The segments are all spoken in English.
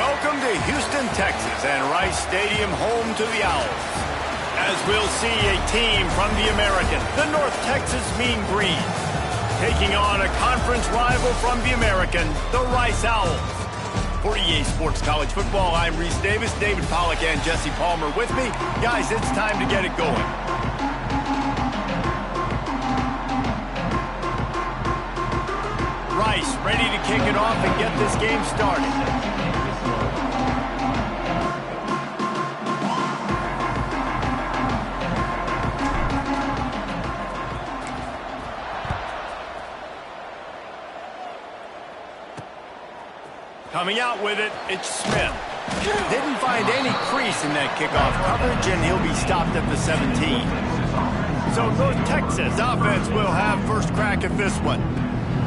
Welcome to Houston, Texas, and Rice Stadium, home to the Owls. As we'll see a team from the American, the North Texas Mean Green, taking on a conference rival from the American, the Rice Owls. For EA Sports College Football, I'm Reese Davis, David Pollack, and Jesse Palmer with me. Guys, it's time to get it going. Rice ready to kick it off and get this game started. Coming out with it, it's Smith. Didn't find any crease in that kickoff coverage, and he'll be stopped at the 17. So North Texas offense will have first crack at this one.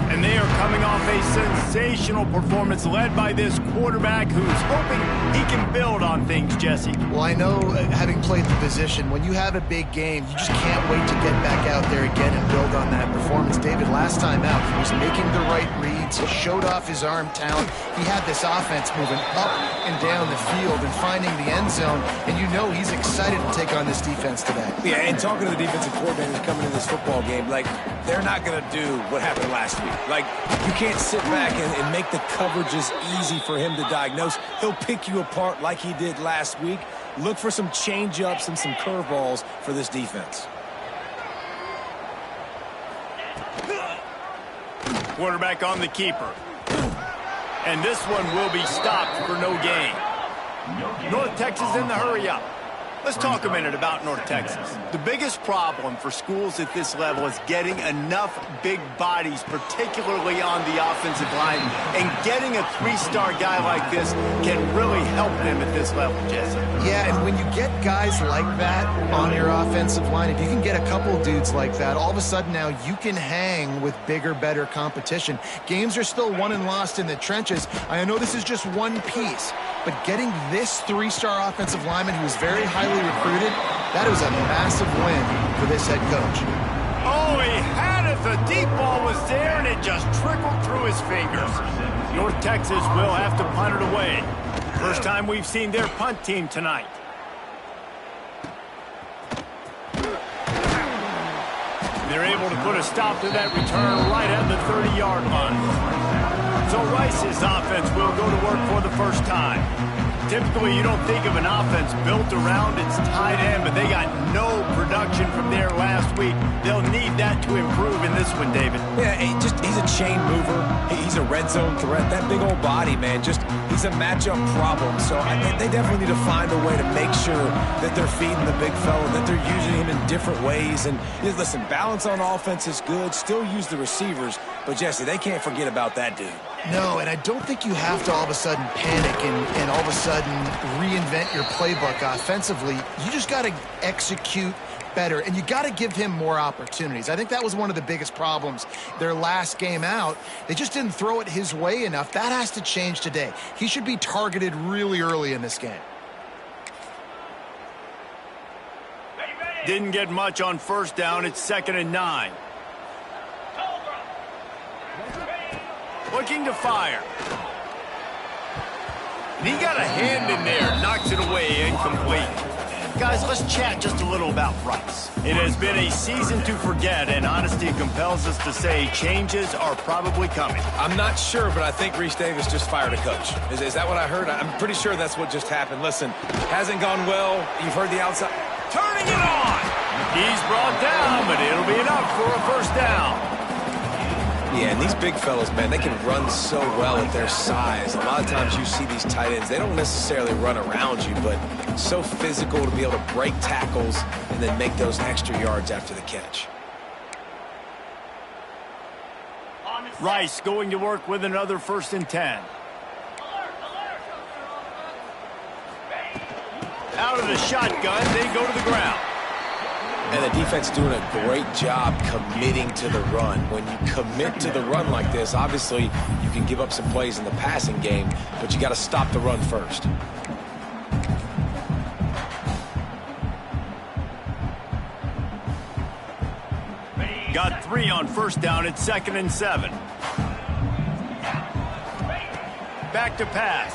And they are coming off a sensational performance led by this quarterback who's hoping he can build on things, Jesse. Well, I know, having played the position, when you have a big game, you just can't wait to get back out there again and build on that performance. David, last time out, he was making the right reads. He showed off his arm talent. He had this offense moving up and down the field and finding the end zone. And you know he's excited to take on this defense today. Yeah, and talking to the defensive coordinators coming into this football game, like, they're not going to do what happened last week. Like, you can't sit back and make the coverages easy for him to diagnose. He'll pick you apart like he did last week. Look for some change-ups and some curveballs for this defense. Quarterback on the keeper. And this one will be stopped for no gain. North Texas in the hurry-up. Let's talk a minute about North Texas. The biggest problem for schools at this level is getting enough big bodies, particularly on the offensive line, and getting a three-star guy like this can really help them at this level, Jesse. Yeah, and when you get guys like that on your offensive line, if you can get a couple dudes like that, all of a sudden now you can hang with bigger, better competition. Games are still won and lost in the trenches. I know this is just one piece, but getting this three-star offensive lineman who is very highly recruited, that was a massive win for this head coach. Oh, he had it. The deep ball was there, and it just trickled through his fingers. North Texas will have to punt it away. First time we've seen their punt team tonight. They're able to put a stop to that return right at the 30-yard line. So Rice's offense will go to work for the first time. Typically, you don't think of an offense built around its tight end, but they got no production from there last week. They'll need that to improve in this one, David. Yeah, he's a chain mover. He's a red zone threat. That big old body, man, he's a matchup problem. So they definitely need to find a way to make sure that they're feeding the big fella, that they're using him in different ways. And listen, balance on offense is good. Still use the receivers. But, Jesse, they can't forget about that dude. No, and I don't think you have to all of a sudden panic and all of a sudden reinvent your playbook offensively. You just got to execute better, and you got to give him more opportunities. I think that was one of the biggest problems their last game out. They just didn't throw it his way enough. That has to change today. He should be targeted really early in this game. Didn't get much on first down. It's 2nd and 9. Looking to fire. And he got a hand in there, knocks it away, incomplete. Guys, let's chat just a little about Rice. It has been a season to forget, and honesty compels us to say changes are probably coming. I'm not sure, but I think Reese Davis just fired a coach. Is that what I heard? I'm pretty sure that's what just happened. Listen, hasn't gone well. You've heard the outside. Turning it on. He's brought down, but it'll be enough for a first down. Yeah, and these big fellas, man, they can run so well at their size. A lot of times you see these tight ends, they don't necessarily run around you, but so physical to be able to break tackles and then make those extra yards after the catch. Rice going to work with another 1st and 10. Out of the shotgun, they go to the ground. And the defense doing a great job committing to the run. When you commit to the run like this, obviously you can give up some plays in the passing game, but you got to stop the run first. Got 3 on first down. It's 2nd and 7. Back to pass.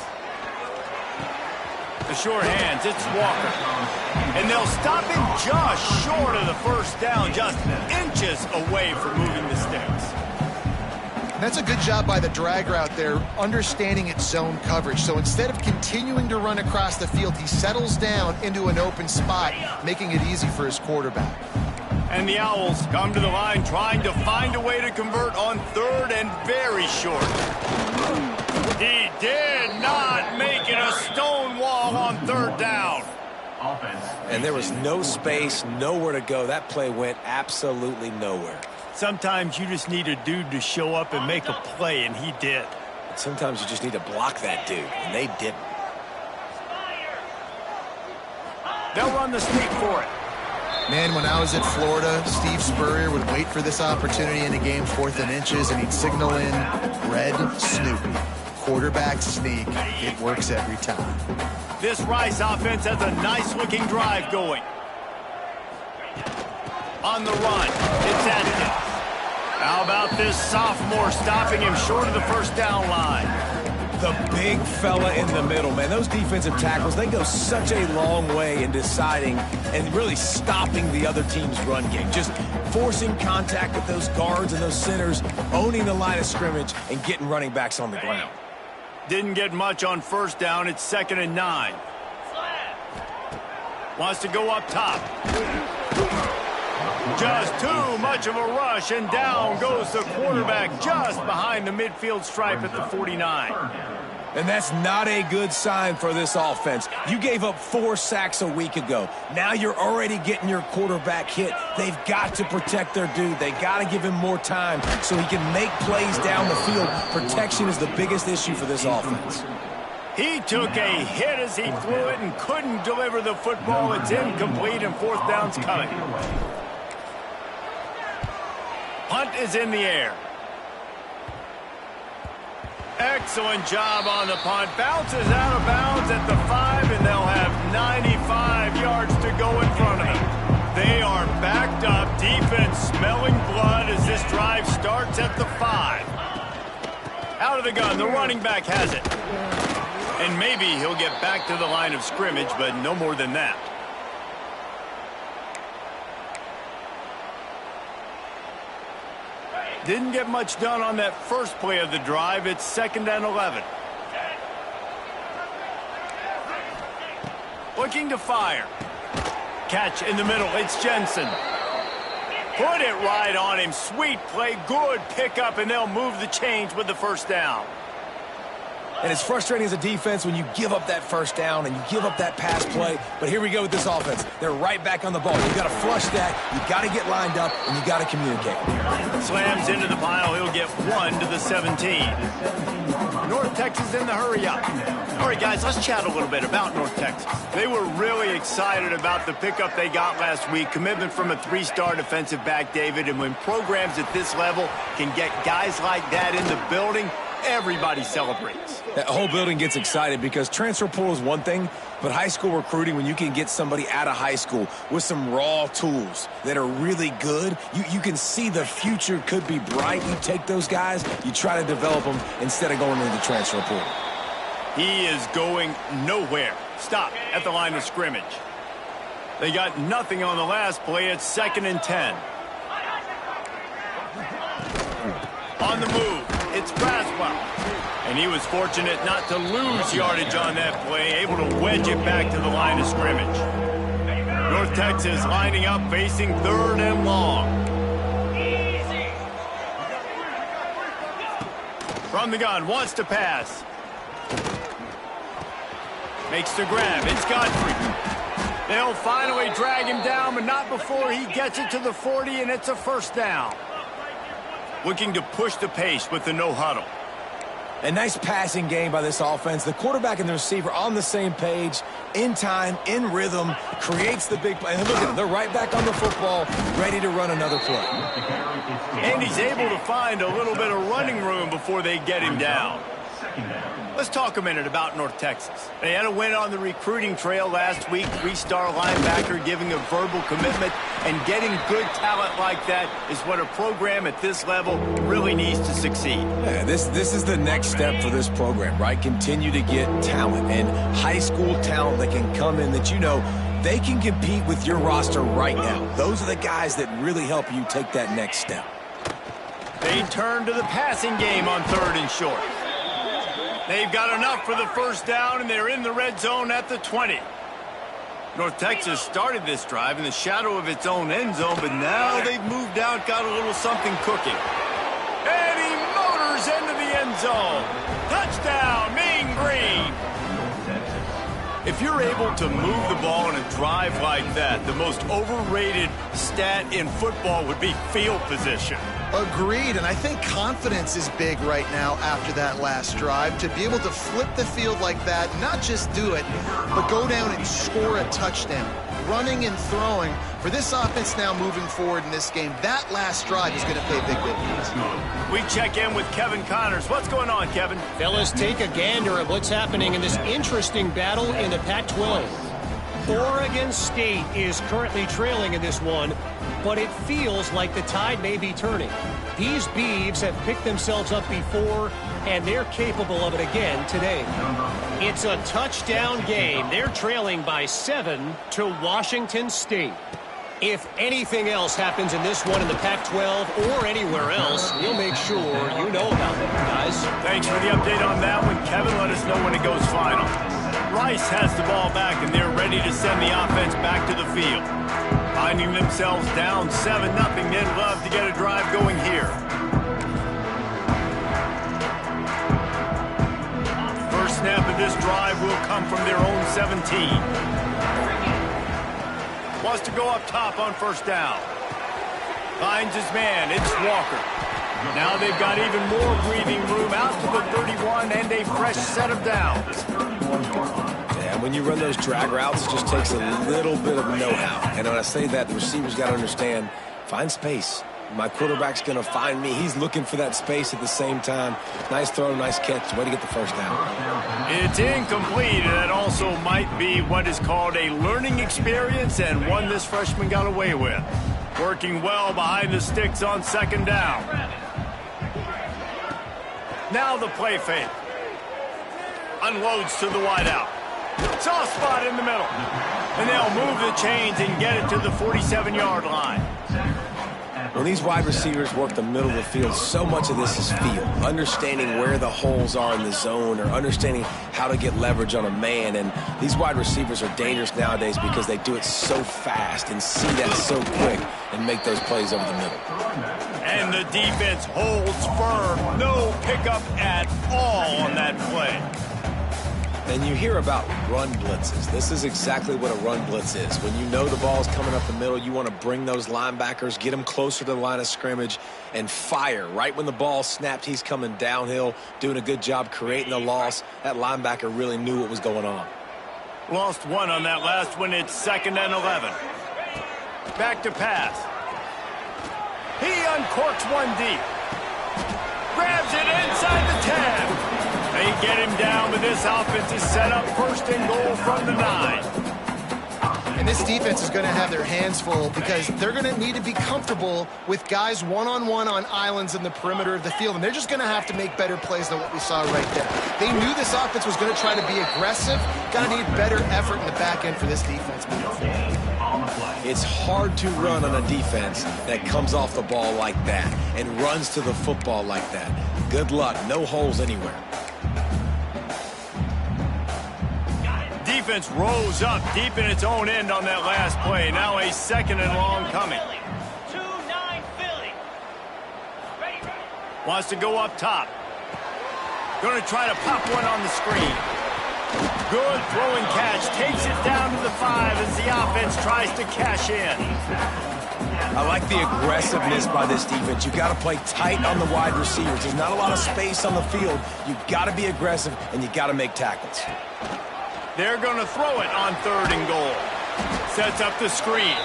The sure hands, it's Walker. And they'll stop him just short of the first down, just inches away from moving the sticks. That's a good job by the drag route there, understanding its zone coverage. So instead of continuing to run across the field, he settles down into an open spot, making it easy for his quarterback. And the Owls come to the line trying to find a way to convert on third and very short. He did not make it a stone wall on third down. And there was no space, nowhere to go. That play went absolutely nowhere. Sometimes you just need a dude to show up and make a play, and he did. Sometimes you just need to block that dude, and they didn't. They'll run the sneak for it. Man, when I was at Florida, Steve Spurrier would wait for this opportunity in a game, 4th and inches, and he'd signal in red Snoopy. Quarterback sneak. It works every time. This Rice offense has a nice-looking drive going. On the run, it's Atkins. How about this sophomore stopping him short of the first down line? The big fella in the middle, man. Those defensive tackles, they go such a long way in deciding and really stopping the other team's run game. Just forcing contact with those guards and those centers, owning the line of scrimmage, and getting running backs on the ground. Didn't get much on first down. It's 2nd and 9. Wants to go up top. Just too much of a rush, and down goes the quarterback just behind the midfield stripe at the 49. And that's not a good sign for this offense. You gave up 4 sacks a week ago. Now you're already getting your quarterback hit. They've got to protect their dude. They got to give him more time so he can make plays down the field. Protection is the biggest issue for this offense. He took a hit as he threw it and couldn't deliver the football. It's incomplete, and 4th down's coming. Punt is in the air. Excellent job on the punt. Bounces out of bounds at the 5, and they'll have 95 yards to go in front of them. They are backed up. Defense smelling blood as this drive starts at the 5. Out of the gun. The running back has it. And maybe he'll get back to the line of scrimmage, but no more than that. Didn't get much done on that first play of the drive. It's 2nd and 11. Looking to fire. Catch in the middle. It's Jensen. Put it right on him. Sweet play. Good pickup, and they'll move the chains with the first down. And it's frustrating as a defense when you give up that first down and you give up that pass play. But here we go with this offense. They're right back on the ball. You've got to flush that. You've got to get lined up, and you've got to communicate. Slams into the pile. He'll get 1 to the 17. North Texas in the hurry-up. All right, guys, let's chat a little bit about North Texas. They were really excited about the pickup they got last week. Commitment from a 3-star defensive back, David. And when programs at this level can get guys like that in the building, everybody celebrates. That whole building gets excited because transfer portal is one thing, but high school recruiting, when you can get somebody out of high school with some raw tools that are really good, you can see the future could be bright. You take those guys, you try to develop them instead of going into the transfer portal. He is going nowhere. Stop at the line of scrimmage. They got nothing on the last play. It's 2nd and 10. On the move. It's Braswell. And he was fortunate not to lose yardage on that play, able to wedge it back to the line of scrimmage. North Texas lining up, facing 3rd and long. From the gun, wants to pass. Makes the grab. It's Godfrey. They'll finally drag him down, but not before he gets it to the 40, and it's a first down. Looking to push the pace with the no huddle. A nice passing game by this offense. The quarterback and the receiver on the same page, in time, in rhythm, creates the big play. And look at them, they're right back on the football, ready to run another play. And he's able to find a little bit of running room before they get him down. Let's talk a minute about North Texas. They had a win on the recruiting trail last week. 3-star linebacker giving a verbal commitment, and getting good talent like that is what a program at this level really needs to succeed. Yeah, this is the next step for this program, right? Continue to get talent and high school talent that can come in that they can compete with your roster right now. Those are the guys that really help you take that next step. They turn to the passing game on 3rd and short. They've got enough for the first down, and they're in the red zone at the 20. North Texas started this drive in the shadow of its own end zone, but now they've moved out, got a little something cooking. And he motors into the end zone. Touchdown, Mean Green. If you're able to move the ball in a drive like that, the most overrated stat in football would be field position. Agreed, and I think confidence is big right now after that last drive. To be able to flip the field like that, not just do it, but go down and score a touchdown. Running and throwing, for this offense now moving forward in this game, that last drive is going to pay big dividends. We check in with Kevin Connors. What's going on, Kevin? Fellas, take a gander at what's happening in this interesting battle in the Pac-12. Oregon State is currently trailing in this one, but it feels like the tide may be turning. These Beavs have picked themselves up before, and they're capable of it again today. It's a touchdown game. They're trailing by 7 to Washington State. If anything else happens in this one in the Pac-12 or anywhere else, we'll make sure you know about it, guys. Thanks for the update on that one, Kevin. Let us know when it goes final. Rice has the ball back, and they're ready to send the offense back to the field. Finding themselves down 7-0, they'd love to get a drive going here. First snap of this drive will come from their own 17. Wants to go up top on first down. Finds his man. It's Walker. Now they've got even more breathing room out to the 31 and a fresh set of downs. Yeah, when you run those drag routes, it just takes a little bit of know-how. And when I say that, the receivers got to understand, find space. My quarterback's going to find me. He's looking for that space at the same time. Nice throw, nice catch. Way to get the first down. It's incomplete, and that also might be what is called a learning experience, and one this freshman got away with. Working well behind the sticks on second down. Now the play fake. Unloads to the wideout. Soft spot in the middle. And they'll move the chains and get it to the 47-yard line. When these wide receivers work the middle of the field, so much of this is feel. Understanding where the holes are in the zone, or understanding how to get leverage on a man. And these wide receivers are dangerous nowadays because they do it so fast and see that so quick and make those plays over the middle. And the defense holds firm. No pickup at all on that play. And you hear about run blitzes. This is exactly what a run blitz is. When you know the ball's coming up the middle, you want to bring those linebackers, get them closer to the line of scrimmage, and fire. Right when the ball snapped, he's coming downhill, doing a good job creating the loss. That linebacker really knew what was going on. Lost one on that last one. It's 2nd and 11. Back to pass. He uncorks one deep. Grabs it inside the 10. They get him down, but this offense is set up 1st and goal from the 9. And this defense is going to have their hands full because they're going to need to be comfortable with guys one-on-one on islands in the perimeter of the field. And they're just going to have to make better plays than what we saw right there. They knew this offense was going to try to be aggressive. Going to need better effort in the back end for this defense. It's hard to run on a defense that comes off the ball like that and runs to the football like that. Good luck. No holes anywhere. Defense rose up deep in its own end on that last play. Now a 2nd and long coming. 2-9 Philly. Wants to go up top. Going to try to pop one on the screen. Good throwing catch. Takes it down to the 5 as the offense tries to cash in. I like the aggressiveness by this defense. You got to play tight on the wide receivers. There's not a lot of space on the field. You got to be aggressive, and you got to make tackles. They're going to throw it on 3rd and goal. Sets up the screen.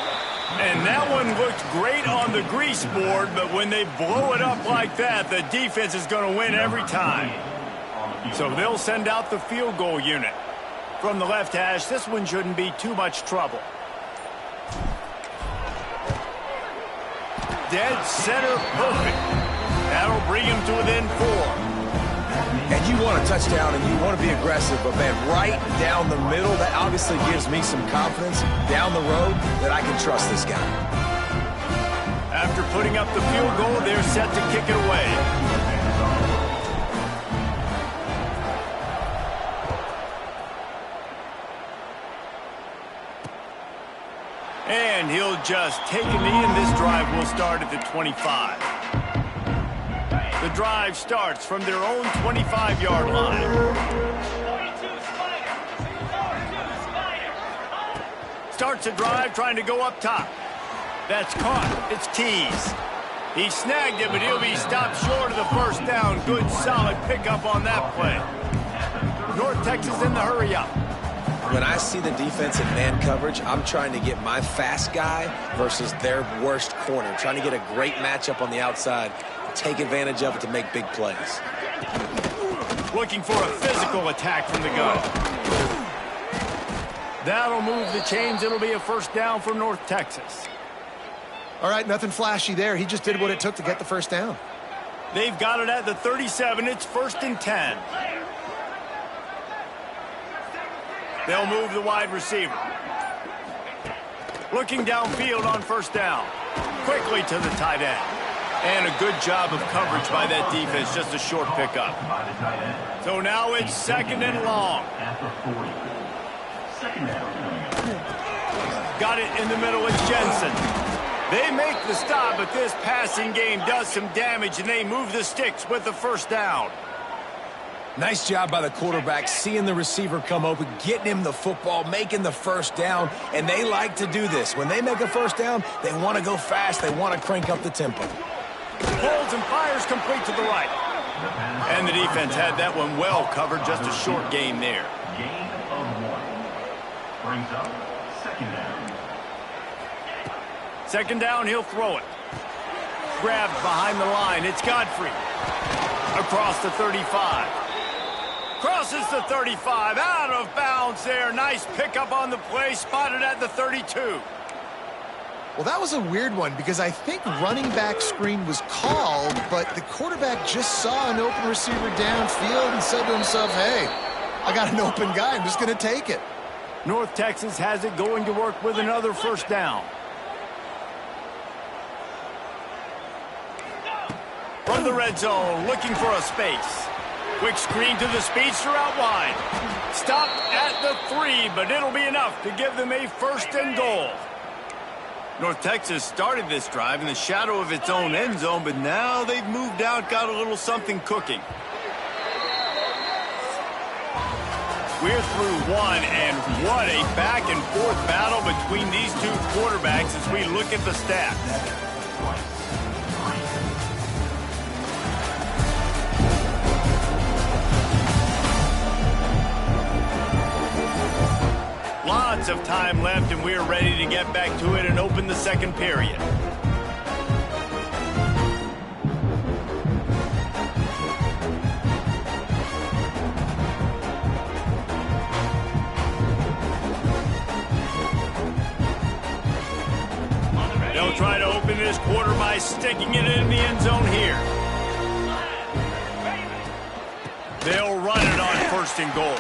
And that one looked great on the grease board, but when they blow it up like that, the defense is going to win every time. So they'll send out the field goal unit. From the left hash, this one shouldn't be too much trouble. Dead center perfect. That'll bring him to within 4. And you want a touchdown and you want to be aggressive, but man, right down the middle, that obviously gives me some confidence down the road that I can trust this guy. After putting up the field goal, they're set to kick it away. And he'll just take a knee, and this drive will start at the 25. The drive starts from their own 25-yard line. 42 Spider. 42 Spider. Starts a drive trying to go up top. That's caught. It's Keys. He snagged it, but he'll be stopped short of the first down. Good, solid pickup on that play. North Texas in the hurry-up. When I see the defense in man coverage, I'm trying to get my fast guy versus their worst corner, trying to get a great matchup on the outside, take advantage of it to make big plays. Looking for a physical attack from the gun. That'll move the chains. It'll be a first down for North Texas. All right, nothing flashy there. He just did what it took to get the first down. They've got it at the 37. It's 1st and 10. They'll move the wide receiver. Looking downfield on first down. Quickly to the tight end. And a good job of coverage by that defense. Just a short pickup. So now it's 2nd and long. Got it in the middle with Jensen. They make the stop, but this passing game does some damage, and they move the sticks with the first down. Nice job by the quarterback, seeing the receiver come open, getting him the football, making the first down, and they like to do this. When they make a first down, they want to go fast. They want to crank up the tempo. Holds and fires complete to the right. And the defense had that one well covered, just a short gain there. Gain of 1. Brings up 2nd down. 2nd down, he'll throw it. Grabbed behind the line. It's Godfrey. Across the 35. Crosses the 35. Out of bounds there. Nice pickup on the play. Spotted at the 32. Well, that was a weird one because I think running back screen was called, but the quarterback just saw an open receiver downfield and said to himself, hey, I got an open guy. I'm just going to take it. North Texas has it going to work with another first down. From the red zone, looking for a space. Quick screen to the speedster out wide. Stopped at the 3, but it'll be enough to give them a 1st and goal. North Texas started this drive in the shadow of its own end zone, but now they've moved out, got a little something cooking. We're through 1, and what a back-and-forth battle between these two quarterbacks as we look at the stats. Lots of time left, and we're ready to get back to it and open the second period. They'll try to open this quarter by sticking it in the end zone here. They'll run it on 1st and goal.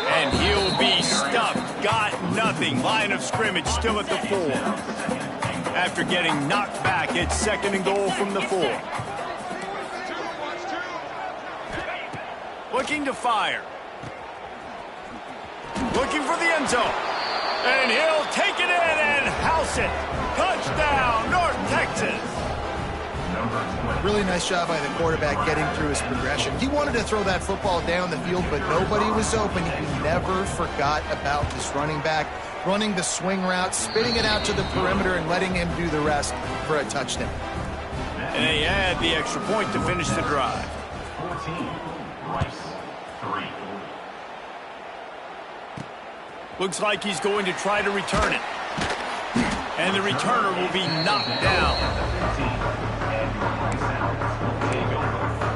And he'll be stuffed. Got nothing. Line of scrimmage still at the 4. After getting knocked back, it's 2nd and goal from the 4. Looking to fire. Looking for the end zone. And he'll take it in and house it. Touchdown, North Texas. Really nice job by the quarterback getting through his progression. He wanted to throw that football down the field, but nobody was open. He never forgot about this running back, running the swing route, spitting it out to the perimeter, and letting him do the rest for a touchdown. And they add the extra point to finish the drive. 14, Rice, 3. Looks like he's going to try to return it. And the returner will be knocked down.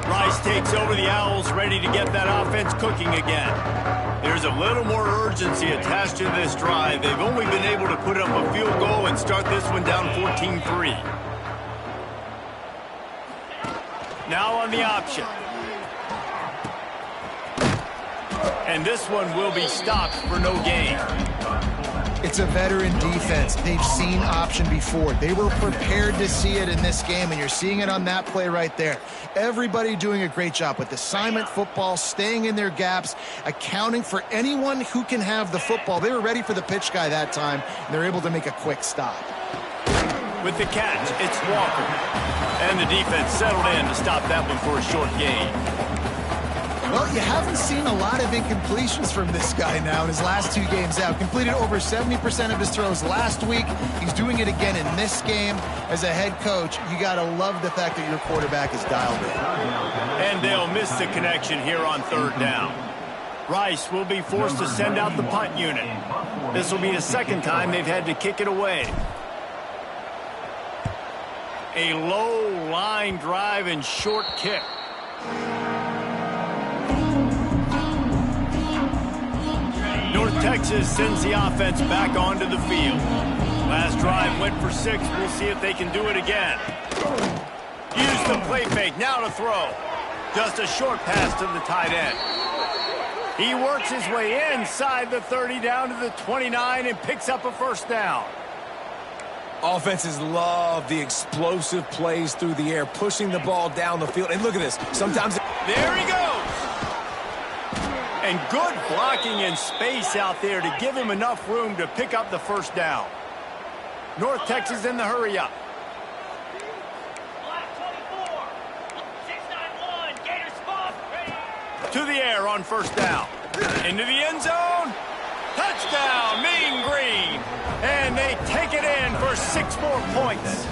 Rice takes over the Owls, ready to get that offense cooking again. There's a little more urgency attached to this drive. They've only been able to put up a field goal and start this one down 14-3. Now on the option. And this one will be stopped for no gain. It's a veteran defense. They've seen option before. They were prepared to see it in this game, and you're seeing it on that play right there. Everybody doing a great job with assignment football, staying in their gaps, accounting for anyone who can have the football. They were ready for the pitch guy that time, and they're able to make a quick stop. With the catch, it's Walker. And the defense settled in to stop that one for a short gain. Well, you haven't seen a lot of incompletions from this guy now in his last 2 games out. Completed over 70% of his throws last week. He's doing it again in this game. As a head coach, you got to love the fact that your quarterback is dialed in. And they'll miss the connection here on 3rd down. Rice will be forced to send out the punt unit. This will be the 2nd time they've had to kick it away. A low line drive and short kick. North Texas sends the offense back onto the field. Last drive went for 6. We'll see if they can do it again. Use the play fake. Now to throw. Just a short pass to the tight end. He works his way inside the 30 down to the 29 and picks up a 1st down. Offenses love the explosive plays through the air, pushing the ball down the field. And look at this. Sometimes... There he goes. And good blocking in space out there to give him enough room to pick up the 1st down. North Texas in the hurry up. Black 24. 691. Gator spot. Ready. To the air on 1st down. Into the end zone. Touchdown, Mean Green. And they take it in for 6 more points.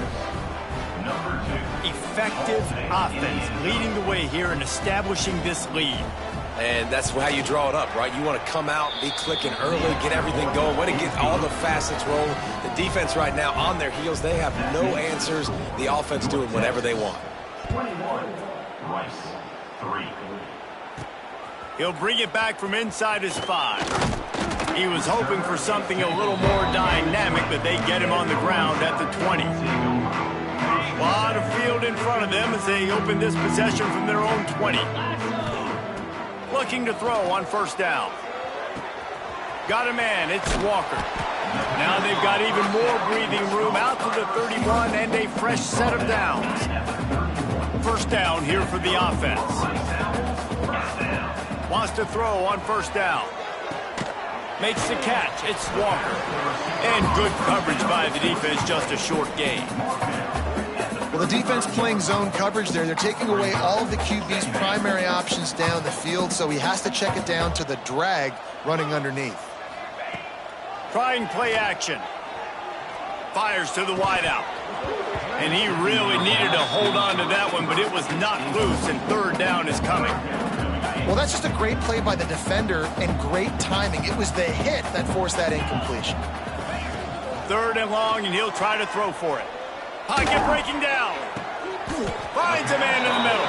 Effective offense leading the way here and establishing this lead. And that's how you draw it up, right? You want to come out, be clicking early, get everything going, want to get all the facets rolling. The defense right now on their heels, they have no answers. The offense doing whatever they want. 21, Rice, 3. He'll bring it back from inside his 5. He was hoping for something a little more dynamic, but they get him on the ground at the 20. A lot of field in front of them as they open this possession from their own 20. Looking to throw on 1st down. Got a man, it's Walker. Now they've got even more breathing room out to the 31 and a fresh set of downs. 1st down here for the offense. Wants to throw on 1st down. Makes the catch, it's Walker. And good coverage by the defense, just a short gain. Well, the defense playing zone coverage there. They're taking away all of the QB's primary options down the field, so he has to check it down to the drag running underneath. Trying play action. Fires to the wideout. And he really needed to hold on to that one, but it was knocked loose, and 3rd down is coming. Well, that's just a great play by the defender and great timing. It was the hit that forced that incompletion. 3rd and long, and he'll try to throw for it. Pocket breaking down. Finds a man in the middle.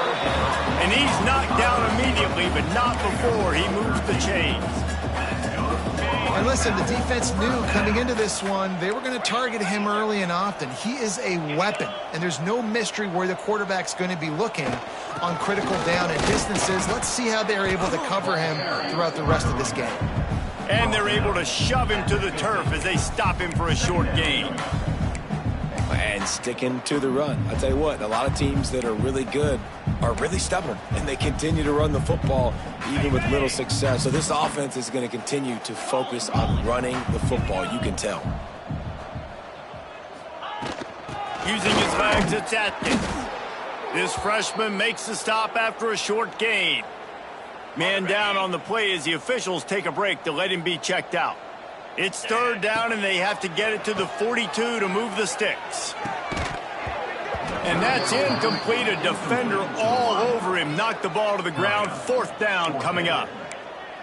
And he's knocked down immediately, but not before he moves the chains. And listen, the defense knew coming into this one, they were going to target him early and often. He is a weapon, and there's no mystery where the quarterback's going to be looking on critical down and distances. Let's see how they're able to cover him throughout the rest of this game. And they're able to shove him to the turf as they stop him for a short gain. And sticking to the run. I tell you what, a lot of teams that are really good are really stubborn, and they continue to run the football even with little success. So this offense is going to continue to focus on running the football. You can tell. Using his legs, it's Atkins. This freshman makes the stop after a short gain. Man down on the play as the officials take a break to let him be checked out. It's 3rd down, and they have to get it to the 42 to move the sticks. And that's incomplete. A defender all over him. Knocked the ball to the ground. 4th down coming up.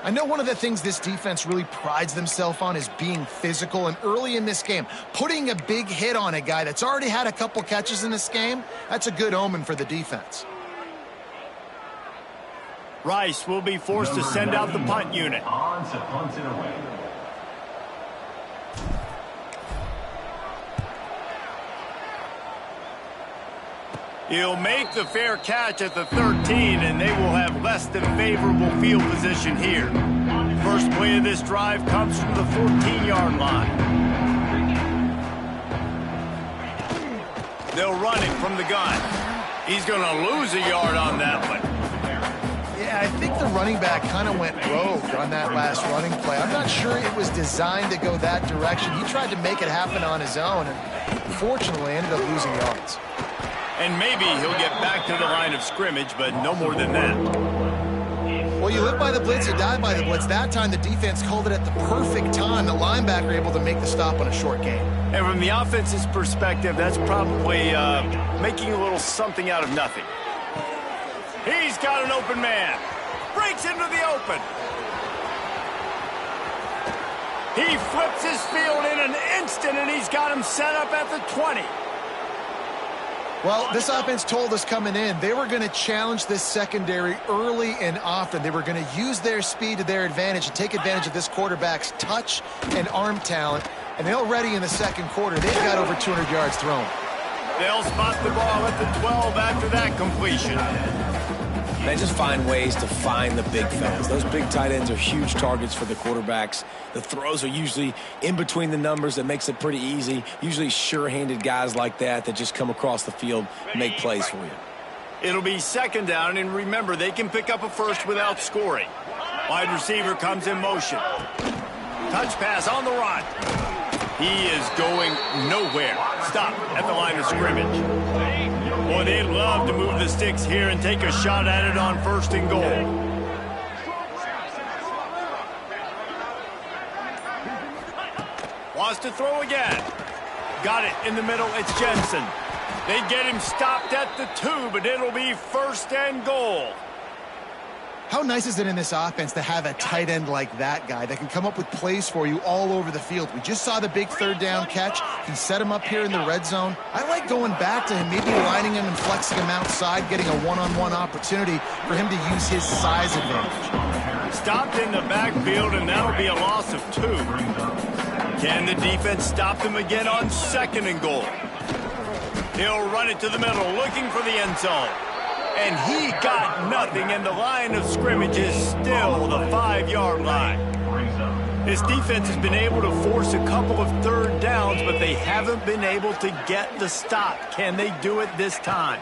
I know one of the things this defense really prides themselves on is being physical, and early in this game, putting a big hit on a guy that's already had a couple catches in this game, that's a good omen for the defense. Rice will be forced to send out the punt unit. On to punt it away. He'll make the fair catch at the 13, and they will have less than favorable field position here. First play of this drive comes from the 14-yard line. They'll run it from the gun. He's going to lose a yard on that one. Yeah, I think the running back kind of went rogue on that last running play. I'm not sure it was designed to go that direction. He tried to make it happen on his own, and unfortunately ended up losing yards. And maybe he'll get back to the line of scrimmage, but no more than that. Well, you live by the blitz, you die by the blitz. That time, the defense called it at the perfect time. The linebacker able to make the stop on a short gain. And from the offense's perspective, that's probably making a little something out of nothing. He's got an open man. Breaks into the open. He flips his field in an instant, and he's got him set up at the 20. Well, this offense told us coming in they were going to challenge this secondary early and often. They were going to use their speed to their advantage and take advantage of this quarterback's touch and arm talent. And already in the second quarter, they've got over 200 yards thrown. They'll spot the ball at the 12 after that completion. They just find ways to find the big fellas. Those big tight ends are huge targets for the quarterbacks. The throws are usually in between the numbers. That makes it pretty easy. Usually sure-handed guys like that just come across the field and make plays for you. It'll be second down, and remember, they can pick up a first without scoring. Wide receiver comes in motion. Touch pass on the run. He is going nowhere. Stop at the line of scrimmage. Boy, they'd love to move the sticks here and take a shot at it on first and goal. Wants to throw again. Got it in the middle. It's Jensen. They get him stopped at the 2, but it'll be first and goal. How nice is it in this offense to have a tight end like that guy that can come up with plays for you all over the field? We just saw the big third down catch. He set him up here in the red zone. I like going back to him, maybe lining him and flexing him outside, getting a one-on-one opportunity for him to use his size advantage. Stopped in the backfield, and that'll be a loss of 2. Can the defense stop them again on second and goal? He'll run it to the middle, looking for the end zone. And he got nothing, and the line of scrimmage is still the 5-yard line. This defense has been able to force a couple of third downs, but they haven't been able to get the stop. Can they do it this time?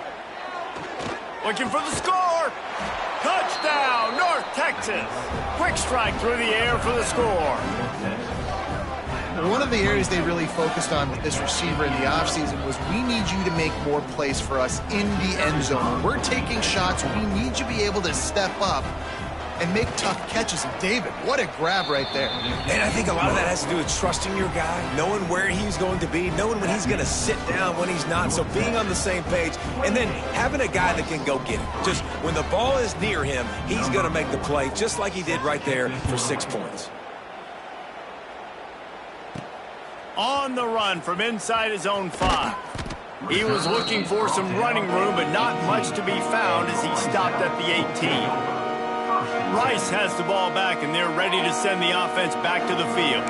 Looking for the score. Touchdown, North Texas. Quick strike through the air for the score. One of the areas they really focused on with this receiver in the offseason was we need you to make more plays for us in the end zone. When we're taking shots, we need you to be able to step up and make tough catches. And David, what a grab right there. And I think a lot of that has to do with trusting your guy, knowing where he's going to be, knowing when he's going to sit down, when he's not. So being on the same page, and then having a guy that can go get it. Just when the ball is near him, he's going to make the play, just like he did right there for 6 points. On the run from inside his own 5. He was looking for some running room, but not much to be found as he stopped at the 18. Rice has the ball back, and they're ready to send the offense back to the field.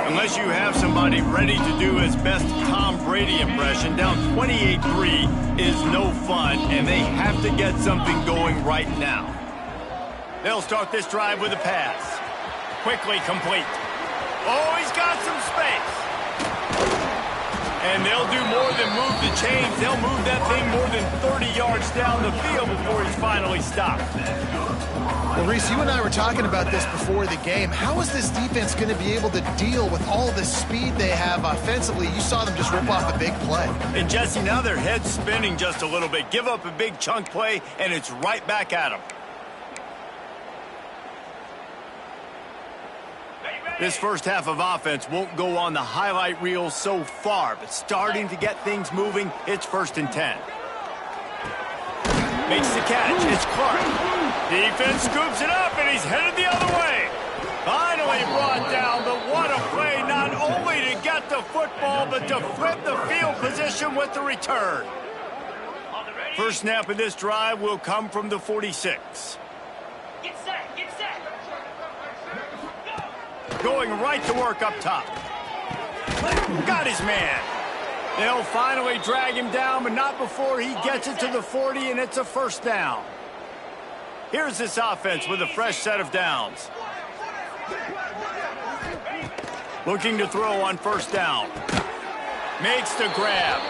Unless you have somebody ready to do his best Tom Brady impression, down 28-3 is no fun, and they have to get something going right now. They'll start this drive with a pass. Quickly complete. Oh, he's got some space. And they'll do more than move the chains. They'll move that thing more than 30 yards down the field before he's finally stopped. Well, Reese, you and I were talking about this before the game. How is this defense going to be able to deal with all the speed they have offensively? You saw them just rip off a big play. And, Jesse, now their head's spinning just a little bit. Give up a big chunk play, and it's right back at them. This first half of offense won't go on the highlight reel so far, but starting to get things moving, it's 1st and 10. Makes the catch. It's Clark. Defense scoops it up, and he's headed the other way. Finally brought down, but what a play, not only to get the football, but to flip the field position with the return. First snap of this drive will come from the 46. Get set. Get set. Going right to work up top. Got his man. They'll finally drag him down, but not before he gets it to the 40, and it's a first down. Here's this offense with a fresh set of downs. Looking to throw on first down. Makes the grab.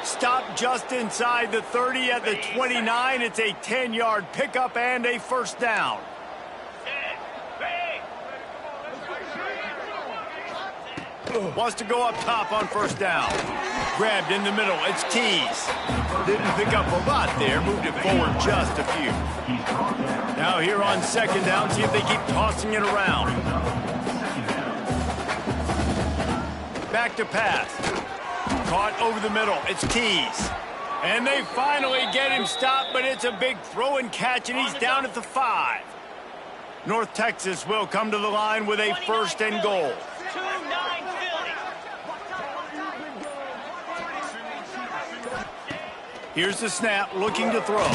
Stop just inside the 30 at the 29. It's a 10-yard pickup and a first down. Wants to go up top on first down. Grabbed in the middle. It's Tease. Didn't pick up a lot there. Moved it forward just a few. Now here on second down, see if they keep tossing it around. Back to pass. Caught over the middle. It's Tease. And they finally get him stopped, but it's a big throw and catch, and he's down at the 5. North Texas will come to the line with a first and goal. 2-9 Philly. Here's the snap, looking to throw.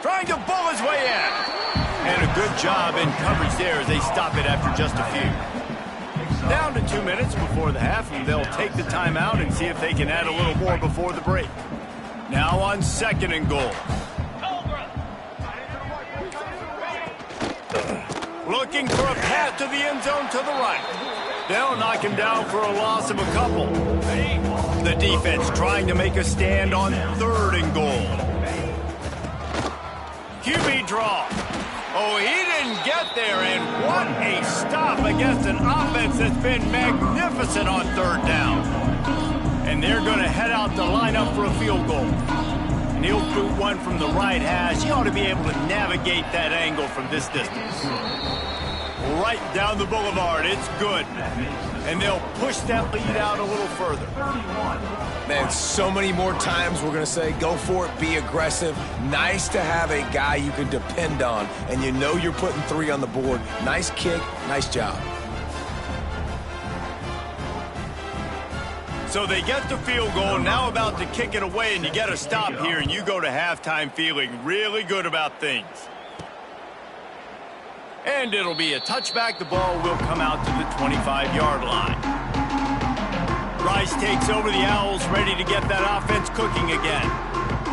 Trying to bull his way in. And a good job in coverage there as they stop it after just a few. Down to 2 minutes before the half, and they'll take the timeout and see if they can add a little more before the break. Now on second and goal. Looking for a pass to the end zone to the right. They'll knock him down for a loss of a couple. The defense trying to make a stand on third and goal. QB draw. Oh, he didn't get there, and what a stop against an offense that's been magnificent on third down. And they're going to head out to line up for a field goal. And he'll boot one from the right hash. He ought to be able to navigate that angle from this distance. Right down the boulevard. It's good. And they'll push that lead out a little further. Man, so many more times we're going to say, go for it, be aggressive. Nice to have a guy you can depend on, and you know you're putting 3 on the board. Nice kick, nice job. So they get the field goal, now about to kick it away, and you get a stop here, and you go to halftime feeling really good about things. And it'll be a touchback. The ball will come out to the 25-yard line. Rice takes over the Owls, ready to get that offense cooking again.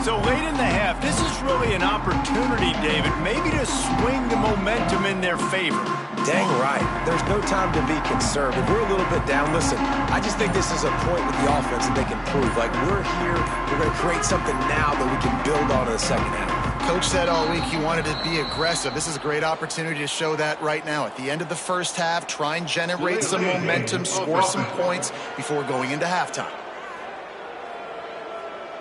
So late in the half, this is really an opportunity, David, maybe to swing the momentum in their favor. Dang right. There's no time to be concerned. If we're a little bit down, listen, I just think this is a point with the offense that they can prove. Like, we're here, we're going to create something now that we can build on in the second half. Coach said all week he wanted to be aggressive. This is a great opportunity to show that right now. At the end of the first half, try and generate some momentum, score some points before going into halftime.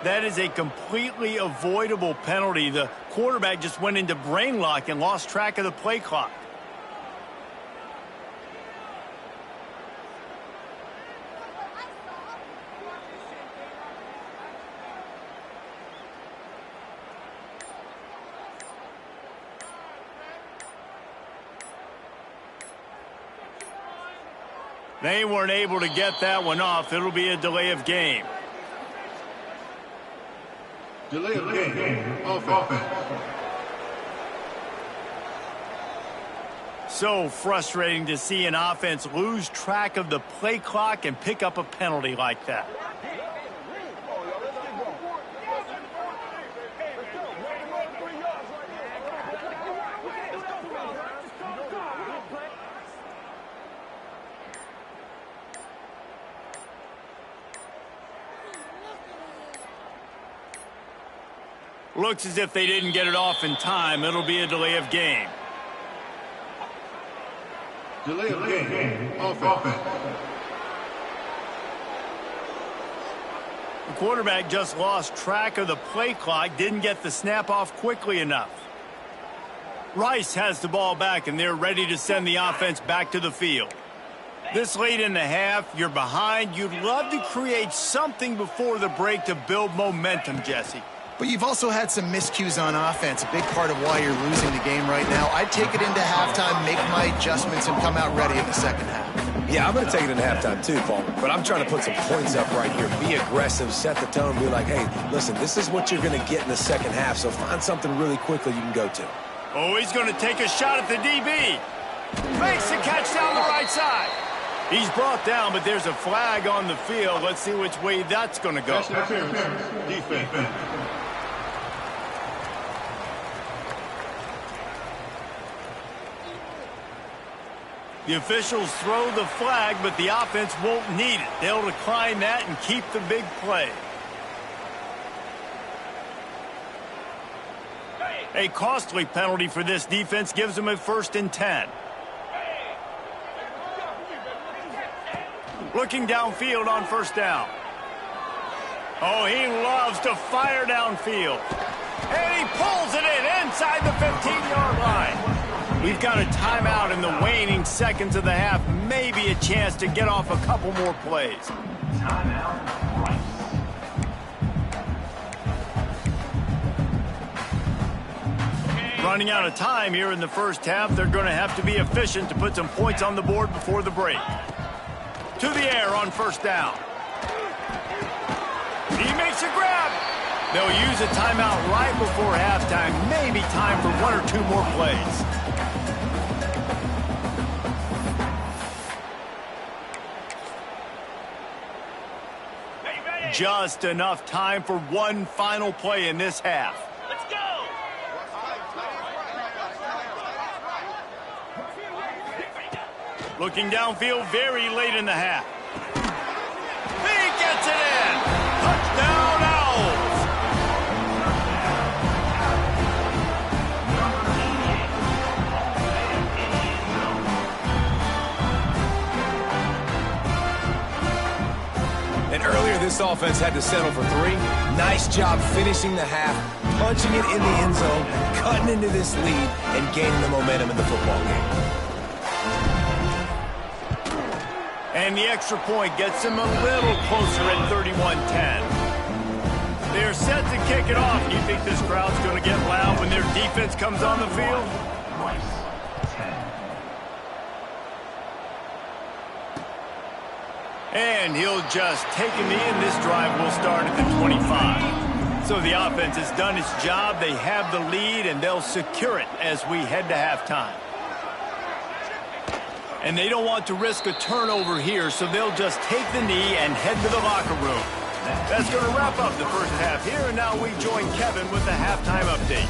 That is a completely avoidable penalty. The quarterback just went into brain lock and lost track of the play clock. They weren't able to get that one off. It'll be a delay of game. Delay of game. Offense. So frustrating to see an offense lose track of the play clock and pick up a penalty like that. Looks as if they didn't get it off in time. It'll be a delay of game. Delay of game. Offense. The quarterback just lost track of the play clock, didn't get the snap off quickly enough. Rice has the ball back, and they're ready to send the offense back to the field. This late in the half, you're behind. You'd love to create something before the break to build momentum, Jesse. But you've also had some miscues on offense, a big part of why you're losing the game right now. I'd take it into halftime, make my adjustments, and come out ready in the second half. Yeah, I'm going to take it in halftime too, Paul. But I'm trying to put some points up right here. Be aggressive, set the tone, be like, hey, listen, this is what you're going to get in the second half, so find something really quickly you can go to. Oh, he's going to take a shot at the DB. Makes the catch down the right side. He's brought down, but there's a flag on the field. Let's see which way that's going to go. Defense. The officials throw the flag, but the offense won't need it. They'll decline that and keep the big play. A costly penalty for this defense gives them a 1st and 10. Looking downfield on 1st down. Oh, he loves to fire downfield. And he pulls it in inside the 15-yard line. We've got a timeout in the waning seconds of the half. Maybe a chance to get off a couple more plays. Timeout, Rice. Running out of time here in the 1st half. They're going to have to be efficient to put some points on the board before the break. To the air on 1st down. He makes a grab. They'll use a timeout right before halftime. Maybe time for 1 or 2 more plays. Just enough time for one final play in this half. Let's go! Looking downfield very late in the half. He gets it in. Touchdown, Owls. And earlier, this offense had to settle for 3. Nice job finishing the half, punching it in the end zone, cutting into this lead, and gaining the momentum in the football game. And the extra point gets them a little closer at 31-10. They're set to kick it off. Do you think this crowd's going to get loud when their defense comes on the field? Rice, 10. And he'll just take him in. This drive will start at the 25. So the offense has done its job. They have the lead, and they'll secure it as we head to halftime. And they don't want to risk a turnover here, so they'll just take the knee and head to the locker room. That's going to wrap up the 1st half here, and now we join Kevin with the halftime update.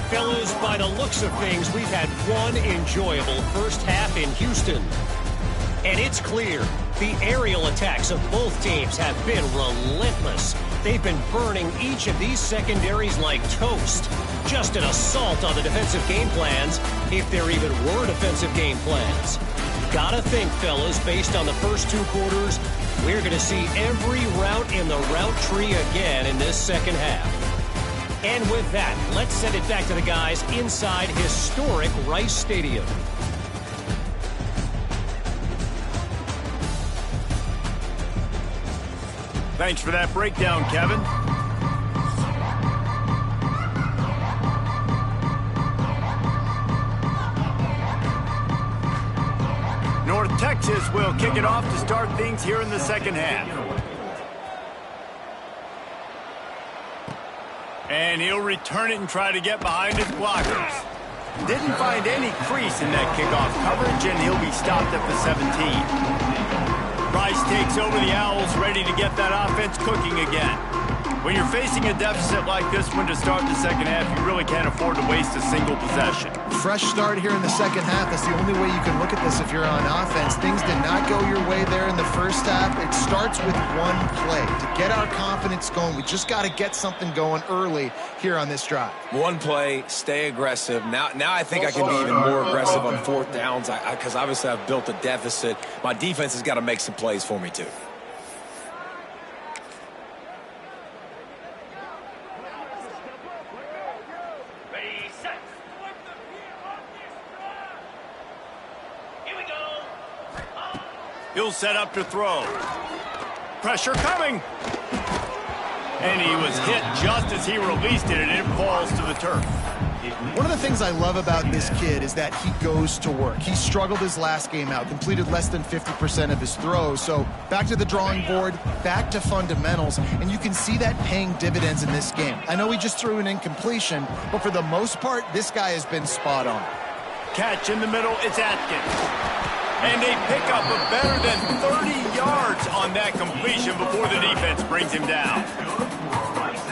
Fellas, by the looks of things, we've had one enjoyable 1st half in Houston. And it's clear the aerial attacks of both teams have been relentless. They've been burning each of these secondaries like toast. Just an assault on the defensive game plans, if there even were defensive game plans. Gotta think, fellas, based on the first 2 quarters, we're going to see every route in the route tree again in this 2nd half. And with that, let's send it back to the guys inside historic Rice Stadium. Thanks for that breakdown, Kevin. North Texas will kick it off to start things here in the 2nd half. And he'll return it and try to get behind his blockers. Didn't find any crease in that kickoff coverage, and he'll be stopped at the 17. Rice takes over the Owls, ready to get that offense cooking again. When you're facing a deficit like this one to start the 2nd half, you really can't afford to waste a single possession. Fresh start here in the 2nd half. That's the only way you can look at this if you're on offense. Things did not go your way there in the 1st half. It starts with one play. To get our confidence going, we just got to get something going early here on this drive. One play, stay aggressive. Now I think I can be even more aggressive on 4th downs because obviously I've built a deficit. My defense has got to make some plays for me too. Ready, set. Here we go. He'll set up to throw. Pressure coming. And he was hit just as he released it, and it falls to the turf. One of the things I love about this kid is that he goes to work. He struggled his last game out, completed less than 50% of his throws. So back to the drawing board, back to fundamentals, and you can see that paying dividends in this game. I know he just threw an incompletion, but for the most part, this guy has been spot on. Catch in the middle, it's Atkins. And they pick up a better than 30 yards on that completion before the defense brings him down.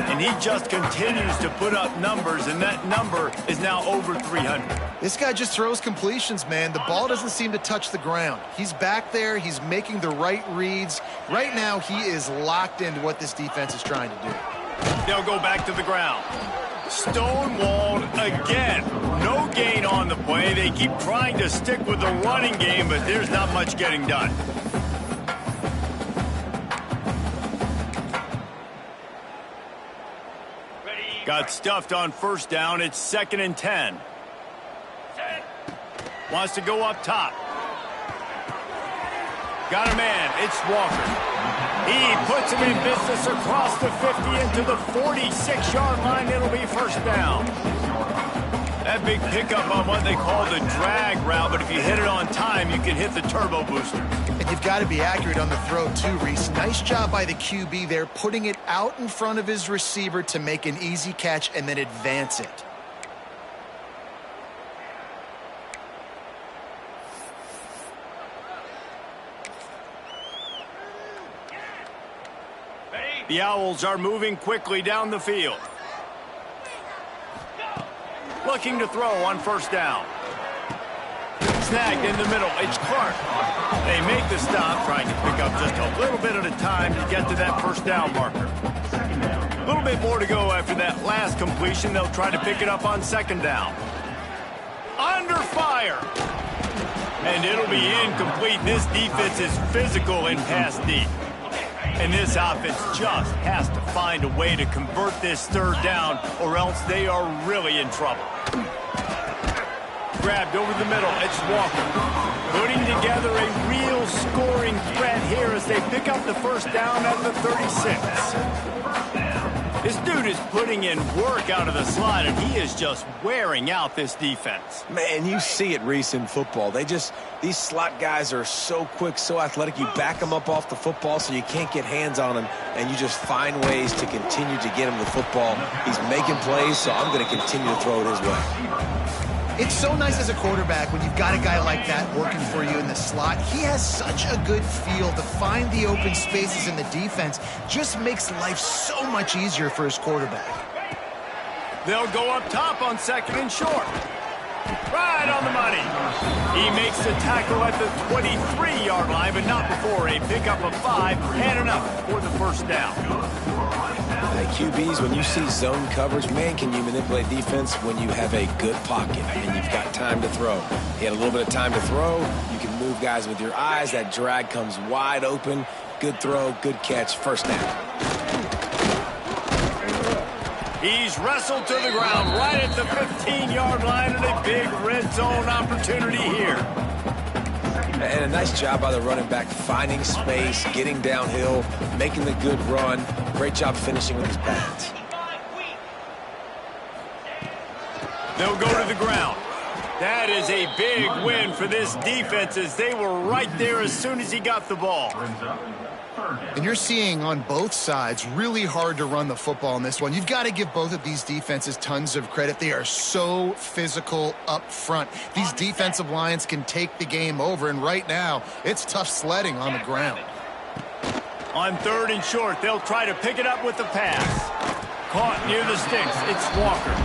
And he just continues to put up numbers, and that number is now over 300. This guy just throws completions, man. The ball doesn't seem to touch the ground. He's back there. He's making the right reads. Right now, he is locked into what this defense is trying to do. They'll go back to the ground. Stonewalled again. No gain on the play. They keep trying to stick with the running game, but there's not much getting done. Got stuffed on first down. It's 2nd and 10. Wants to go up top. Got a man. It's Walker. He puts him in business across the 50 into the 46-yard line. It'll be first down. That big pickup on what they call the drag route, but if you hit it on time, you can hit the turbo booster. And you've got to be accurate on the throw, too, Reese. Nice job by the QB there, putting it out in front of his receiver to make an easy catch and then advance it. The Owls are moving quickly down the field. Looking to throw on first down. Snagged in the middle. It's Clark. They make the stop, trying to pick up just a little bit at a time to get to that first down marker. A little bit more to go after that last completion. They'll try to pick it up on 2nd down. Under fire. And it'll be incomplete. This defense is physical in pass deep. And this offense just has to find a way to convert this 3rd down, or else they are really in trouble. Grabbed over the middle. It's Walker. Putting together a real scoring threat here as they pick up the first down at the 36. This dude is putting in work out of the slot, and he is just wearing out this defense. Man, you see it, Reese, in football. These slot guys are so quick, so athletic. You back them up off the football so you can't get hands on them, and you just find ways to continue to get him the football. He's making plays, so I'm going to continue to throw it his way. It's so nice as a quarterback when you've got a guy like that working for you in the slot. He has such a good feel to find the open spaces in the defense. Just makes life so much easier for his quarterback. They'll go up top on 2nd and short. Right on the money. He makes the tackle at the 23-yard line, but not before a pickup of 5 and enough for the first down. QBs, when you see zone coverage, man, can you manipulate defense when you have a good pocket and you've got time to throw. He had a little bit of time to throw. You can move guys with your eyes. That drag comes wide open. Good throw, good catch, first down. He's wrestled to the ground right at the 15-yard line, and a big red zone opportunity here. And a nice job by the running back, finding space, getting downhill, making the good run. Great job finishing with his pads. They'll go to the ground. That is a big win for this defense, as they were right there as soon as he got the ball. And you're seeing on both sides really hard to run the football in this one. You've got to give both of these defenses tons of credit. They are so physical up front. These defensive lines can take the game over, and right now it's tough sledding on the ground. On 3rd and short, they'll try to pick it up with the pass. Caught near the sticks. It's Walker.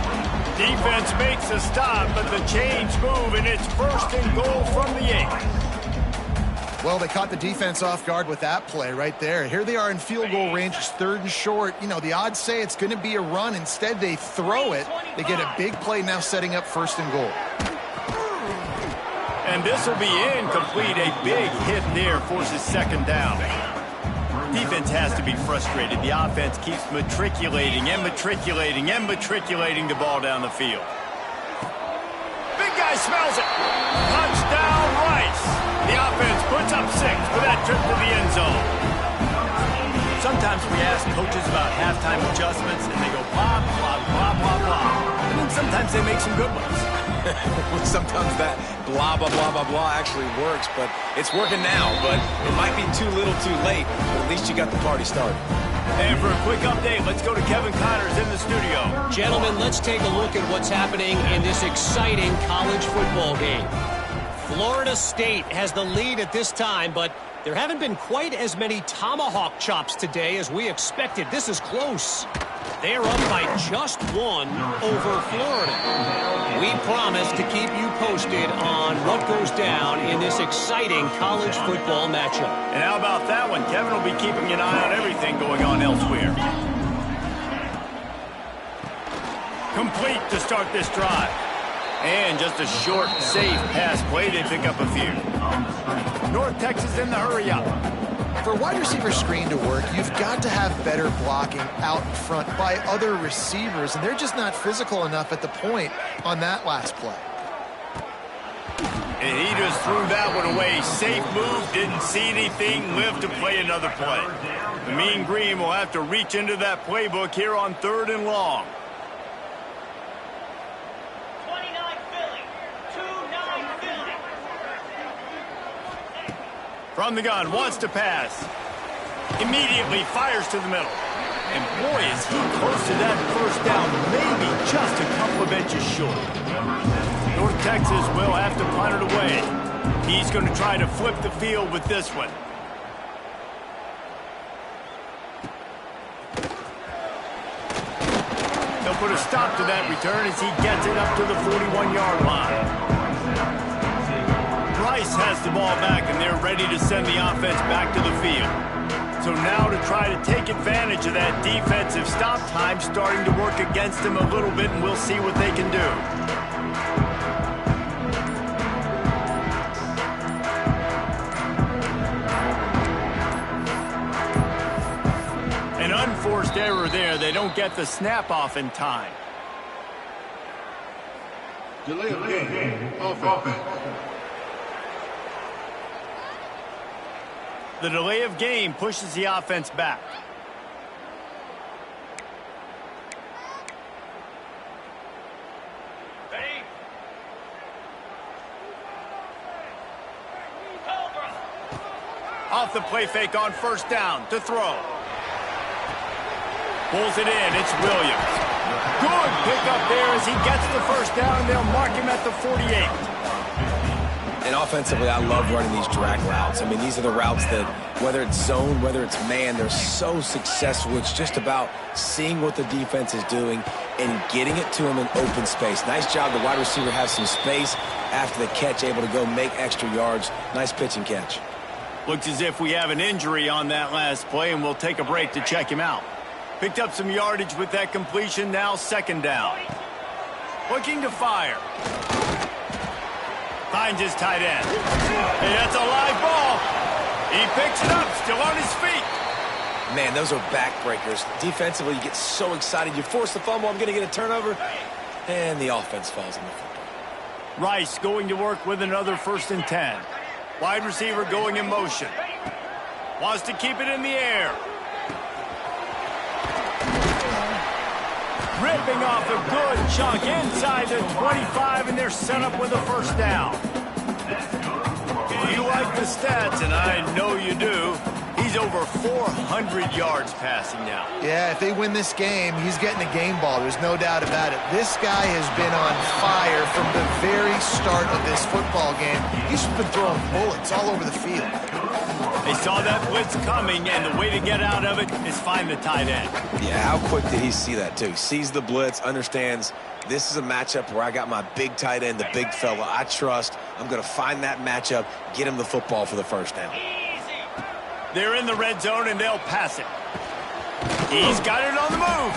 Defense makes a stop, but the chains move, and it's 1st and goal from the 8. Well, they caught the defense off guard with that play right there. Here they are in field goal range. It's 3rd and short. You know, the odds say it's going to be a run. Instead, they throw it. They get a big play now, setting up 1st and goal. And this will be incomplete. A big hit there forces 2nd down. Defense has to be frustrated. The offense keeps matriculating and matriculating and matriculating the ball down the field. Big guy smells it. Touchdown, Rice. The offense puts up 6 for that trip to the end zone. Sometimes we ask coaches about halftime adjustments, and they go blah, blah, blah, blah, blah. And then sometimes sometimes they make some good ones. Sometimes that blah, blah, blah, blah, blah actually works, but it's working now. But it might be too little too late, but at least you got the party started. And for a quick update, let's go to Kevin Connors in the studio. Gentlemen, let's take a look at what's happening in this exciting college football game. Florida State has the lead at this time, but there haven't been quite as many tomahawk chops today as we expected. This is close. They're up by just one over Florida. We promise to keep you posted on what goes down in this exciting college football matchup. And how about that one? Kevin will be keeping an eye on everything going on elsewhere. Complete to start this drive. And just a short, safe pass play. They pick up a few. North Texas in the hurry up. For a wide receiver screen to work, you've got to have better blocking out in front by other receivers, and they're just not physical enough at the point on that last play. And he just threw that one away. Safe move, didn't see anything, lived to play another play. The Mean Green will have to reach into that playbook here on 3rd and long. 29 Philly. 2-9 Philly. From the gun, wants to pass. Immediately fires to the middle. And boy, is he close to that first down, maybe just a couple of inches short. North Texas will have to punt it away. He's going to try to flip the field with this one. They'll put a stop to that return as he gets it up to the 41-yard line. Rice has the ball back, and they're ready to send the offense back to the field. So now to try to take advantage of that defensive stop time starting to work against them a little bit, and we'll see what they can do. An unforced error there. They don't get the snap off in time. Delay of game. Offense. The delay of game pushes the offense back. Ready? Cobra. Off the play fake on first down to throw. Pulls it in. It's Williams. Good pickup there as he gets the first down. They'll mark him at the 48. And offensively, I love running these drag routes. I mean, these are the routes that, whether it's zone, whether it's man, they're so successful. It's just about seeing what the defense is doing and getting it to them in open space. Nice job. The wide receiver has some space after the catch, able to go make extra yards. Nice pitch and catch. Looks as if we have an injury on that last play, and we'll take a break to check him out. Picked up some yardage with that completion. Now 2nd down. Looking to fire. Finds his tight end. Hey, that's a live ball. He picks it up, still on his feet. Man, those are backbreakers. Defensively, you get so excited. You force the fumble, I'm going to get a turnover, and the offense falls in the football. Rice going to work with another 1st and 10. Wide receiver going in motion. Wants to keep it in the air. Ripping off a good chunk inside the 25, and they're set up with a 1st down. You like the stats, and I know you do. He's over 400 yards passing now. Yeah, if they win this game, he's getting a game ball. There's no doubt about it. This guy has been on fire from the very start of this football game. He's been throwing bullets all over the field. They saw that blitz coming, and the way to get out of it is find the tight end. Yeah, how quick did he see that, too? He sees the blitz, understands this is a matchup where I got my big tight end, the big fella I trust. I'm going to find that matchup, get him the football for the 1st down. They're in the red zone, and they'll pass it. He's got it on the move.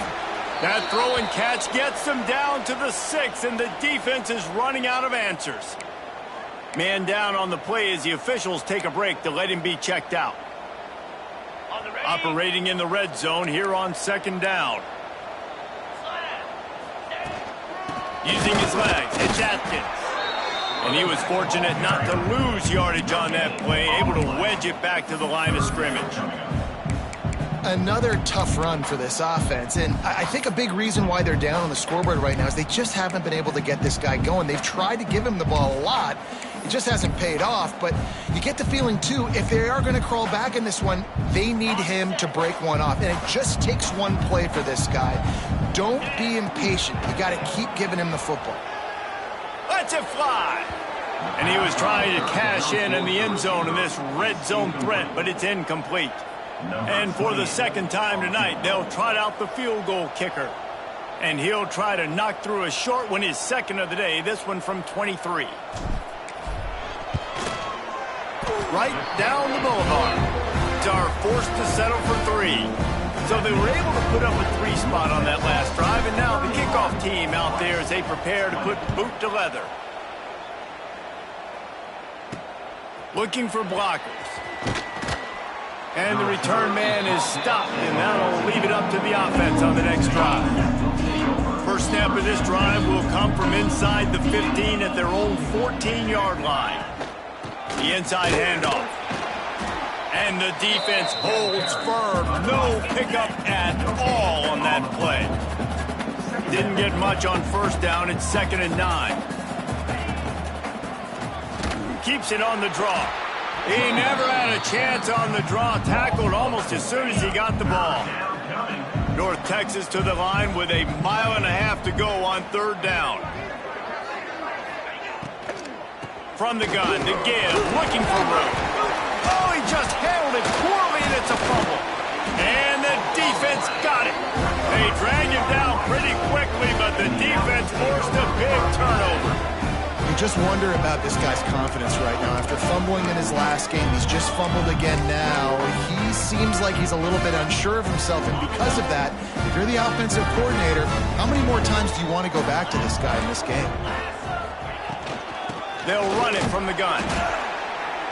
That throw and catch gets them down to the 6, and the defense is running out of answers. Man down on the play as the officials take a break to let him be checked out. Operating in the red zone here on 2nd down. Using his legs, it's Atkins. And he was fortunate not to lose yardage on that play, able to wedge it back to the line of scrimmage. Another tough run for this offense, and I think a big reason why they're down on the scoreboard right now is they just haven't been able to get this guy going. They've tried to give him the ball a lot. It just hasn't paid off, but you get the feeling, too, if they are going to crawl back in this one, they need him to break one off, and it just takes one play for this guy. Don't be impatient. You got to keep giving him the football. Let's it fly. And he was trying to cash in the end zone in this red zone threat, but it's incomplete. And for the second time tonight, they'll trot out the field goal kicker. And he'll try to knock through a short one, his second of the day, this one from 23. Right down the boulevard. Are forced to settle for 3. So they were able to put up a 3 spot on that last drive, and now the kickoff team out there as they prepare to put boot to leather. Looking for blockers. And the return man is stopped, and that'll leave it up to the offense on the next drive. First snap of this drive will come from inside the 15 at their own 14-yard line. The inside handoff. And the defense holds firm. No pickup at all on that play. Didn't get much on first down. It's 2nd and 9. Keeps it on the draw. He never had a chance on the draw. Tackled almost as soon as he got the ball. North Texas to the line with 1.5 miles to go on 3rd down. From the gun to give, looking for room. Oh, he just handled it poorly, and it's a fumble. And the defense got it. They dragged him down pretty quickly, but the defense forced a big turnover. You just wonder about this guy's confidence right now. After fumbling in his last game, he's just fumbled again now. He seems like he's a little bit unsure of himself, and because of that, if you're the offensive coordinator, how many more times do you want to go back to this guy in this game? They'll run it from the gun.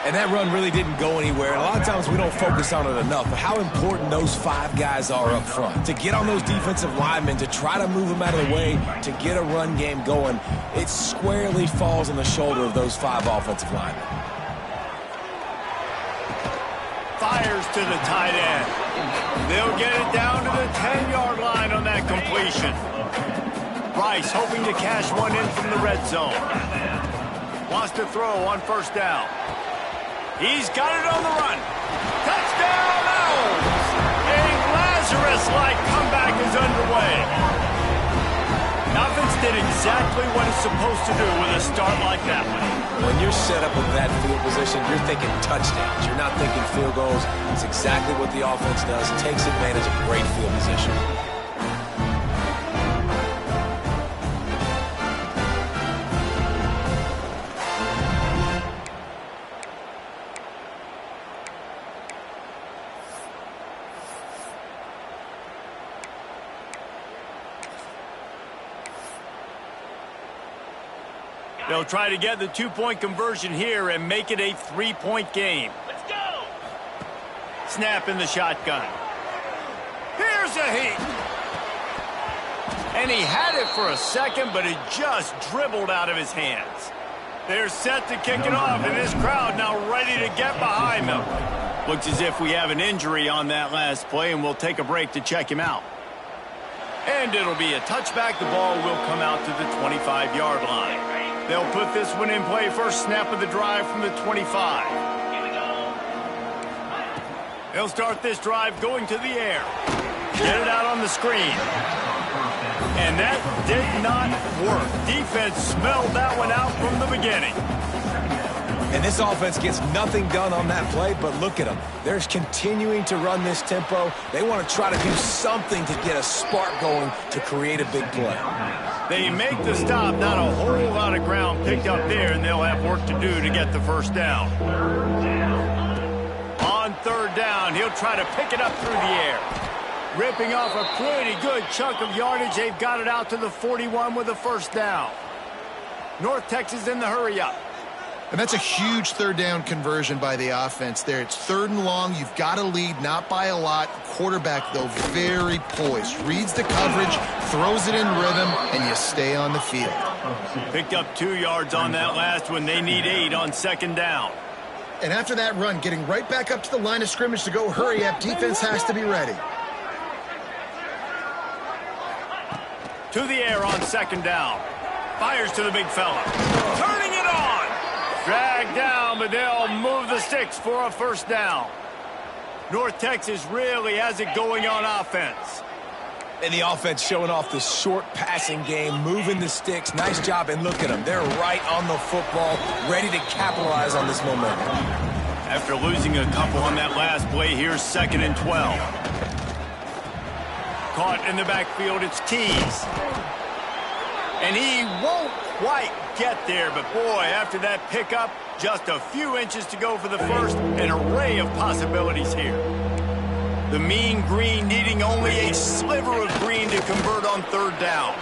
And that run really didn't go anywhere. And a lot of times we don't focus on it enough, but how important those 5 guys are up front. To get on those defensive linemen, to try to move them out of the way, to get a run game going, it squarely falls on the shoulder of those 5 offensive linemen. Fires to the tight end. They'll get it down to the 10-yard line on that completion. Rice hoping to cash one in from the red zone. Wants to throw on first down. He's got it on the run. Touchdown, Owls! A Lazarus-like comeback is underway. Offense did exactly what it's supposed to do with a start like that one. When you're set up with that field position, you're thinking touchdowns. You're not thinking field goals. It's exactly what the offense does. Takes advantage of great field position. They'll try to get the 2-point conversion here and make it a 3-point game. Let's go! Snap in the shotgun. Here's a heat. And he had it for a second, but it just dribbled out of his hands. They're set to kick it off, and this crowd now ready to get behind them. Looks as if we have an injury on that last play, and we'll take a break to check him out. And it'll be a touchback. The ball will come out to the 25-yard line. They'll put this one in play. First snap of the drive from the 25. Here we go. They'll start this drive going to the air. Get it out on the screen. And that did not work. Defense smelled that one out from the beginning. And this offense gets nothing done on that play, but look at them. They're continuing to run this tempo. They want to try to do something to get a spark going to create a big play. They make the stop. Not a whole lot of ground picked up there, and they'll have work to do to get the first down. On 3rd down, he'll try to pick it up through the air. Ripping off a pretty good chunk of yardage. They've got it out to the 41 with a first down. North Texas in the hurry-up. And that's a huge 3rd down conversion by the offense there. It's 3rd and long. You've got to lead, not by a lot. Quarterback, though, very poised. Reads the coverage, throws it in rhythm, and you stay on the field. Picked up 2 yards on that last one. They need 8 on 2nd down. And after that run, getting right back up to the line of scrimmage to go hurry up, defense has to be ready. To the air on second down. Fires to the big fella. Turning it on. Dragged down, but they'll move the sticks for a first down. North Texas really has it going on offense. And the offense showing off the short passing game, moving the sticks. Nice job, and look at them. They're right on the football, ready to capitalize on this momentum. After losing a couple on that last play, here's 2nd and 12. Caught in the backfield, it's Tees. And he won't quite get there, but boy, after that pickup, just a few inches to go for the first. An array of possibilities here. The mean green needing only a sliver of green to convert on third down.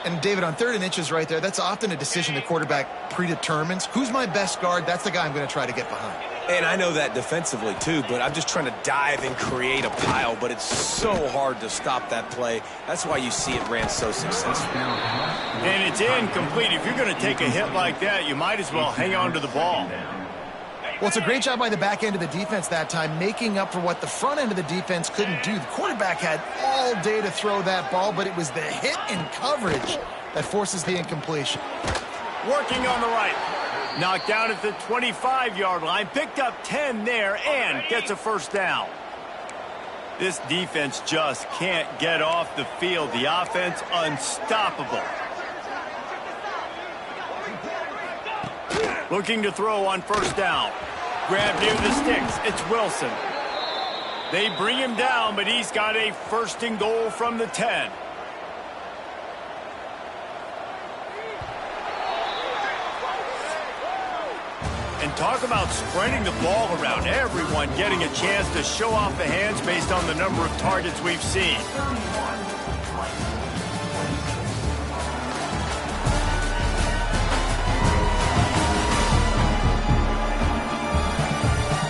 And David, on 3rd and inches right there, that's often a decision the quarterback predetermines. Who's my best guard? That's the guy I'm going to try to get behind. And I know that defensively too, but I'm just trying to dive and create a pile, but it's so hard to stop that play. That's why you see it ran so successfully. And it's incomplete. If you're going to take a hit like that, you might as well hang on to the ball. Well, it's a great job by the back end of the defense that time, making up for what the front end of the defense couldn't do. The quarterback had all day to throw that ball, but it was the hit and coverage that forces the incompletion. Working on the right. Knocked down at the 25-yard line. Picked up 10 there and gets a first down. This defense just can't get off the field. The offense unstoppable. Looking to throw on first down. Grab near the sticks. It's Wilson. They bring him down, but he's got a 1st and goal from the 10. And talk about spreading the ball around. Everyone getting a chance to show off the hands based on the number of targets we've seen.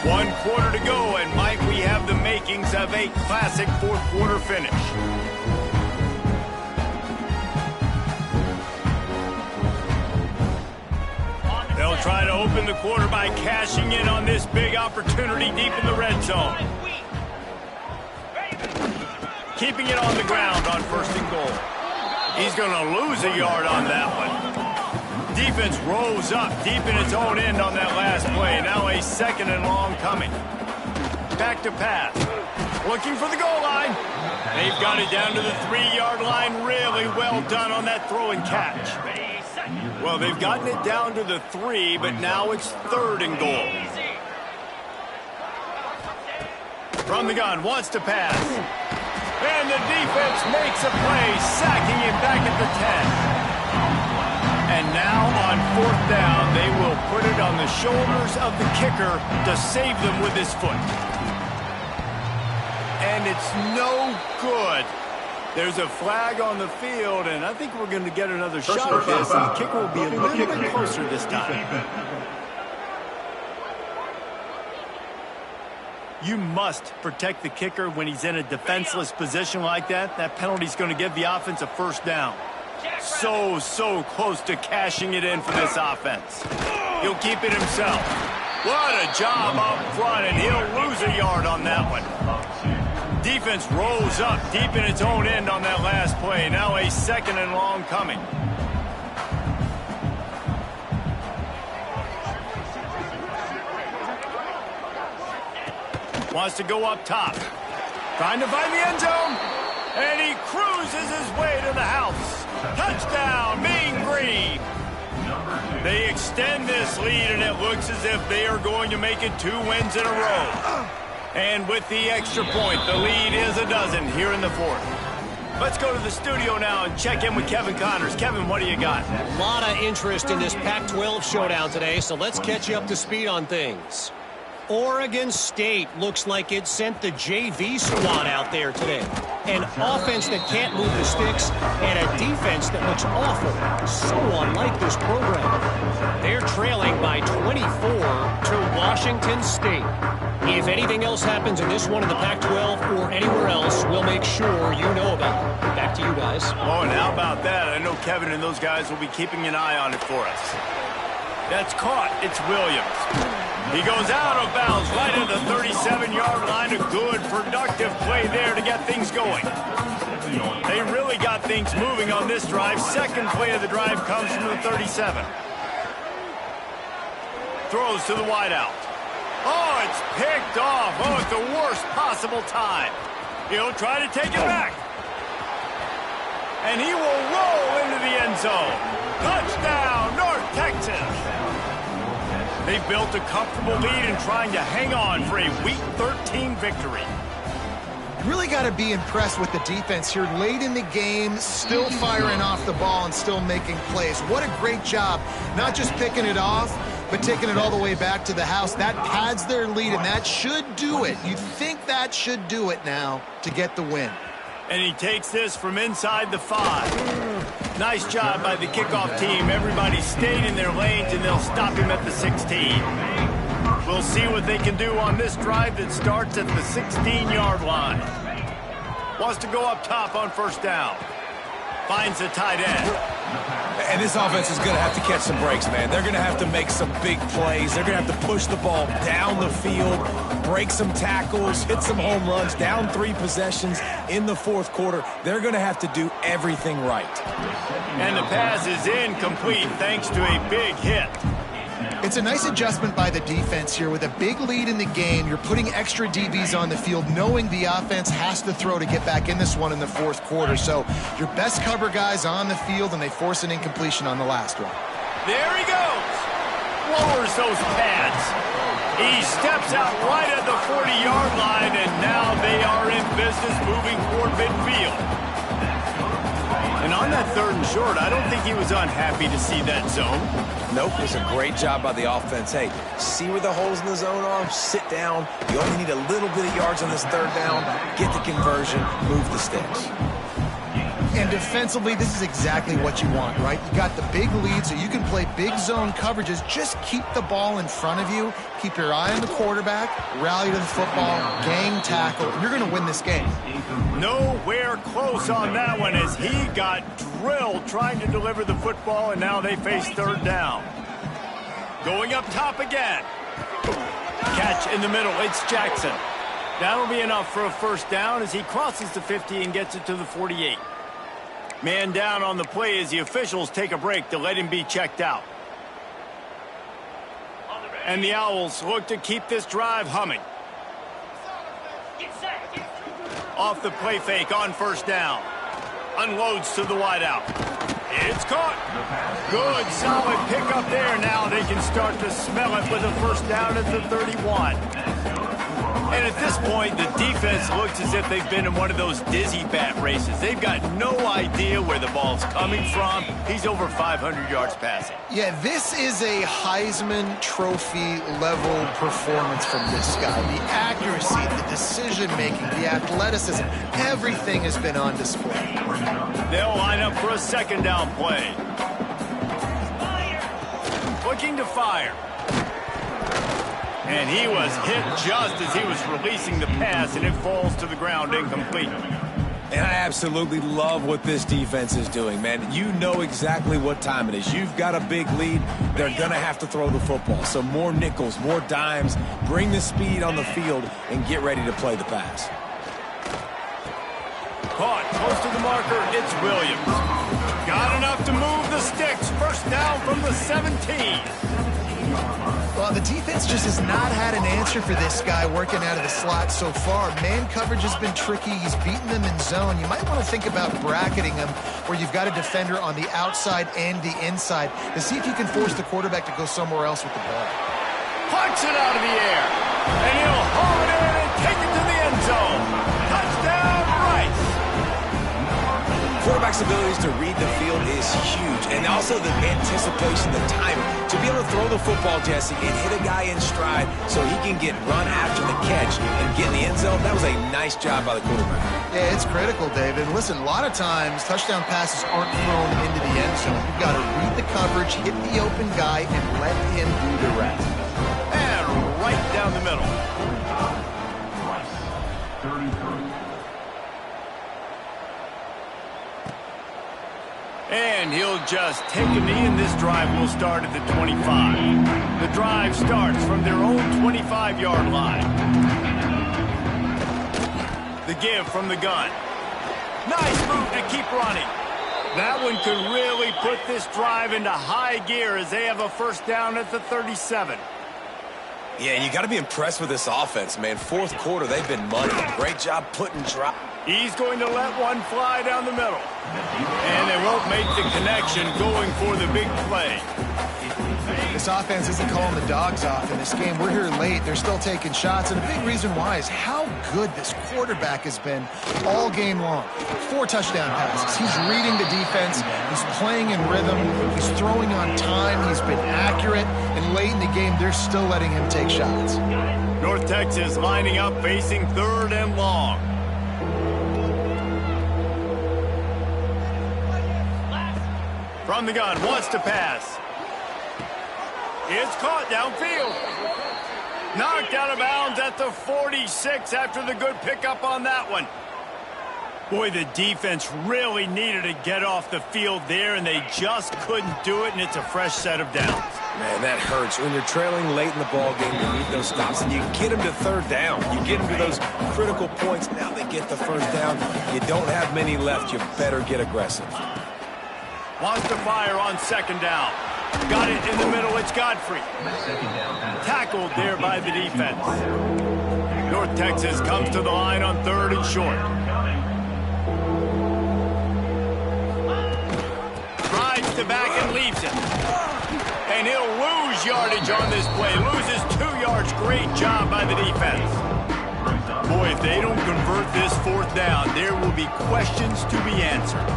One quarter to go, and Mike, we have the makings of a classic 4th quarter finish. They'll try to open the quarter by cashing in on this big opportunity deep in the red zone. Keeping it on the ground on 1st and goal. He's going to lose a yard on that one. Defense rose up deep in its own end on that last play. Now a 2nd and long coming. Back to pass. Looking for the goal line. They've got it down to the 3-yard line. Really well done on that throw and catch. Well, they've gotten it down to the 3, but now it's 3rd and goal. From the gun, wants to pass. And the defense makes a play, sacking him back at the 10. And now on 4th down, they will put it on the shoulders of the kicker to save them with his foot. And it's no good. There's a flag on the field, and I think we're going to get another shot at this, and the kicker will be a little bit closer this time. You must protect the kicker when he's in a defenseless position like that. That penalty's going to give the offense a first down. So close to cashing it in for this offense. He'll keep it himself. What a job up front, and he'll lose a yard on that one. Defense rolls up deep in its own end on that last play. Now a 2nd and long coming. Wants to go up top. Trying to find the end zone. And he cruises his way to the house. Touchdown, Mean Green. They extend this lead, and it looks as if they are going to make it 2 wins in a row. And with the extra point, the lead is a dozen here in the 4th. Let's go to the studio now and check in with Kevin Connors. Kevin, what do you got? A lot of interest in this Pac-12 showdown today, so let's catch you up to speed on things. Oregon State looks like it sent the JV squad out there today. An offense that can't move the sticks and a defense that looks awful. So unlike this program. They're trailing by 24 to Washington State. If anything else happens in this one in the Pac-12 or anywhere else, we'll make sure you know about it. Back to you guys. Oh, and how about that? I know Kevin and those guys will be keeping an eye on it for us. That's caught. It's Williams. He goes out of bounds right at the 37-yard line. A good, productive play there to get things going. They really got things moving on this drive. Second play of the drive comes from the 37. Throws to the wideout. Oh, it's picked off. Oh, at the worst possible time. He'll try to take it back. And he will roll into the end zone. Touchdown, North Texas. They've built a comfortable lead and trying to hang on for a Week 13 victory. You really got to be impressed with the defense here. Late in the game, still firing off the ball and still making plays. What a great job. Not just picking it off, but taking it all the way back to the house. That pads their lead, and that should do it. You think that should do it now to get the win. And he takes this from inside the 5. Nice job by the kickoff team. Everybody stayed in their lanes, and they'll stop him at the 16. We'll see what they can do on this drive that starts at the 16-yard line. Wants to go up top on first down. Finds the tight end. And this offense is going to have to catch some breaks, man. They're going to have to make some big plays. They're going to have to push the ball down the field, break some tackles, hit some home runs, down 3 possessions in the fourth quarter. They're going to have to do everything right. And the pass is incomplete thanks to a big hit. It's a nice adjustment by the defense here. With a big lead in the game, you're putting extra DBs on the field, knowing the offense has to throw to get back in this one in the fourth quarter. So your best cover guys on the field, and they force an incompletion on the last one. There he goes. Lowers those pads. He steps out right at the 40-yard line, and now they are in business moving toward midfield. And on that 3rd and short, I don't think he was unhappy to see that zone. Nope, it was a great job by the offense. Hey, see where the holes in the zone are? Sit down. You only need a little bit of yards on this 3rd down. Get the conversion. Move the sticks. And defensively, this is exactly what you want, right? You got the big lead, so you can play big zone coverages. Just keep the ball in front of you. Keep your eye on the quarterback. Rally to the football. Gang tackle. You're going to win this game. Nowhere close on that one as he got drilled trying to deliver the football, and now they face 3rd down. Going up top again. Catch in the middle. It's Jackson. That'll be enough for a first down as he crosses the 50 and gets it to the 48. Man down on the play as the officials take a break to let him be checked out. And the Owls look to keep this drive humming. Off the play fake on first down. Unloads to the wideout. It's caught. Good, solid pickup there. Now they can start to smell it with a first down at the 31. And at this point, the defense looks as if they've been in one of those dizzy bat races. They've got no idea where the ball's coming from. He's over 500 yards passing. Yeah, this is a Heisman Trophy level performance from this guy. The accuracy, the decision-making, the athleticism, everything has been on display. They'll line up for a second down play. Looking to fire. And he was hit just as he was releasing the pass, and it falls to the ground incomplete. And I absolutely love what this defense is doing, man. You know exactly what time it is. You've got a big lead. They're going to have to throw the football. So more nickels, more dimes. Bring the speed on the field and get ready to play the pass. Caught close to the marker. It's Williams. Got enough to move the sticks. First down from the 17. Well, the defense just has not had an answer for this guy working out of the slot so far. Man coverage has been tricky. He's beaten them in zone. You might want to think about bracketing him where you've got a defender on the outside and the inside to see if you can force the quarterback to go somewhere else with the ball. Punch it out of the air. And he'll haul it in and take it to the end zone. Touchdown, Rice. Quarterback's abilities to read the field is huge, and also the anticipation, the timing. To be able to throw the football, Jesse, and hit a guy in stride so he can get run after the catch and get in the end zone, that was a nice job by the quarterback. Yeah, it's critical, David. Listen, a lot of times touchdown passes aren't thrown into the end zone. You've got to read the coverage, hit the open guy, and let him do the rest. And right down the middle. And he'll just take a knee, and this drive will start at the 25. The drive starts from their own 25-yard line. The give from the gun. Nice move to keep running. That one could really put this drive into high gear as they have a first down at the 37. Yeah, you got to be impressed with this offense, man. Fourth quarter, they've been money. Great job putting drop. He's going to let one fly down the middle. And they won't make the connection going for the big play. This offense isn't calling the dogs off in this game. We're here late. They're still taking shots. And a big reason why is how good this quarterback has been all game long. 4 touchdown passes. He's reading the defense. He's playing in rhythm. He's throwing on time. He's been accurate. And late in the game, they're still letting him take shots. North Texas lining up facing 3rd and long. From the gun, wants to pass. It's caught downfield. Knocked out of bounds at the 46 after the good pickup on that one. Boy, the defense really needed to get off the field there, and they just couldn't do it, and it's a fresh set of downs. Man, that hurts. When you're trailing late in the ball game, you need those stops, and you get them to 3rd down. You get them to those critical points. Now they get the 1st down. You don't have many left. You better get aggressive. Wants to fire on 2nd down. Got it in the middle. It's Godfrey. Tackled there by the defense. North Texas comes to the line on 3rd and short. Drives to back and leaves it. And he'll lose yardage on this play. Loses 2 yards. Great job by the defense. Boy, if they don't convert this 4th down, there will be questions to be answered.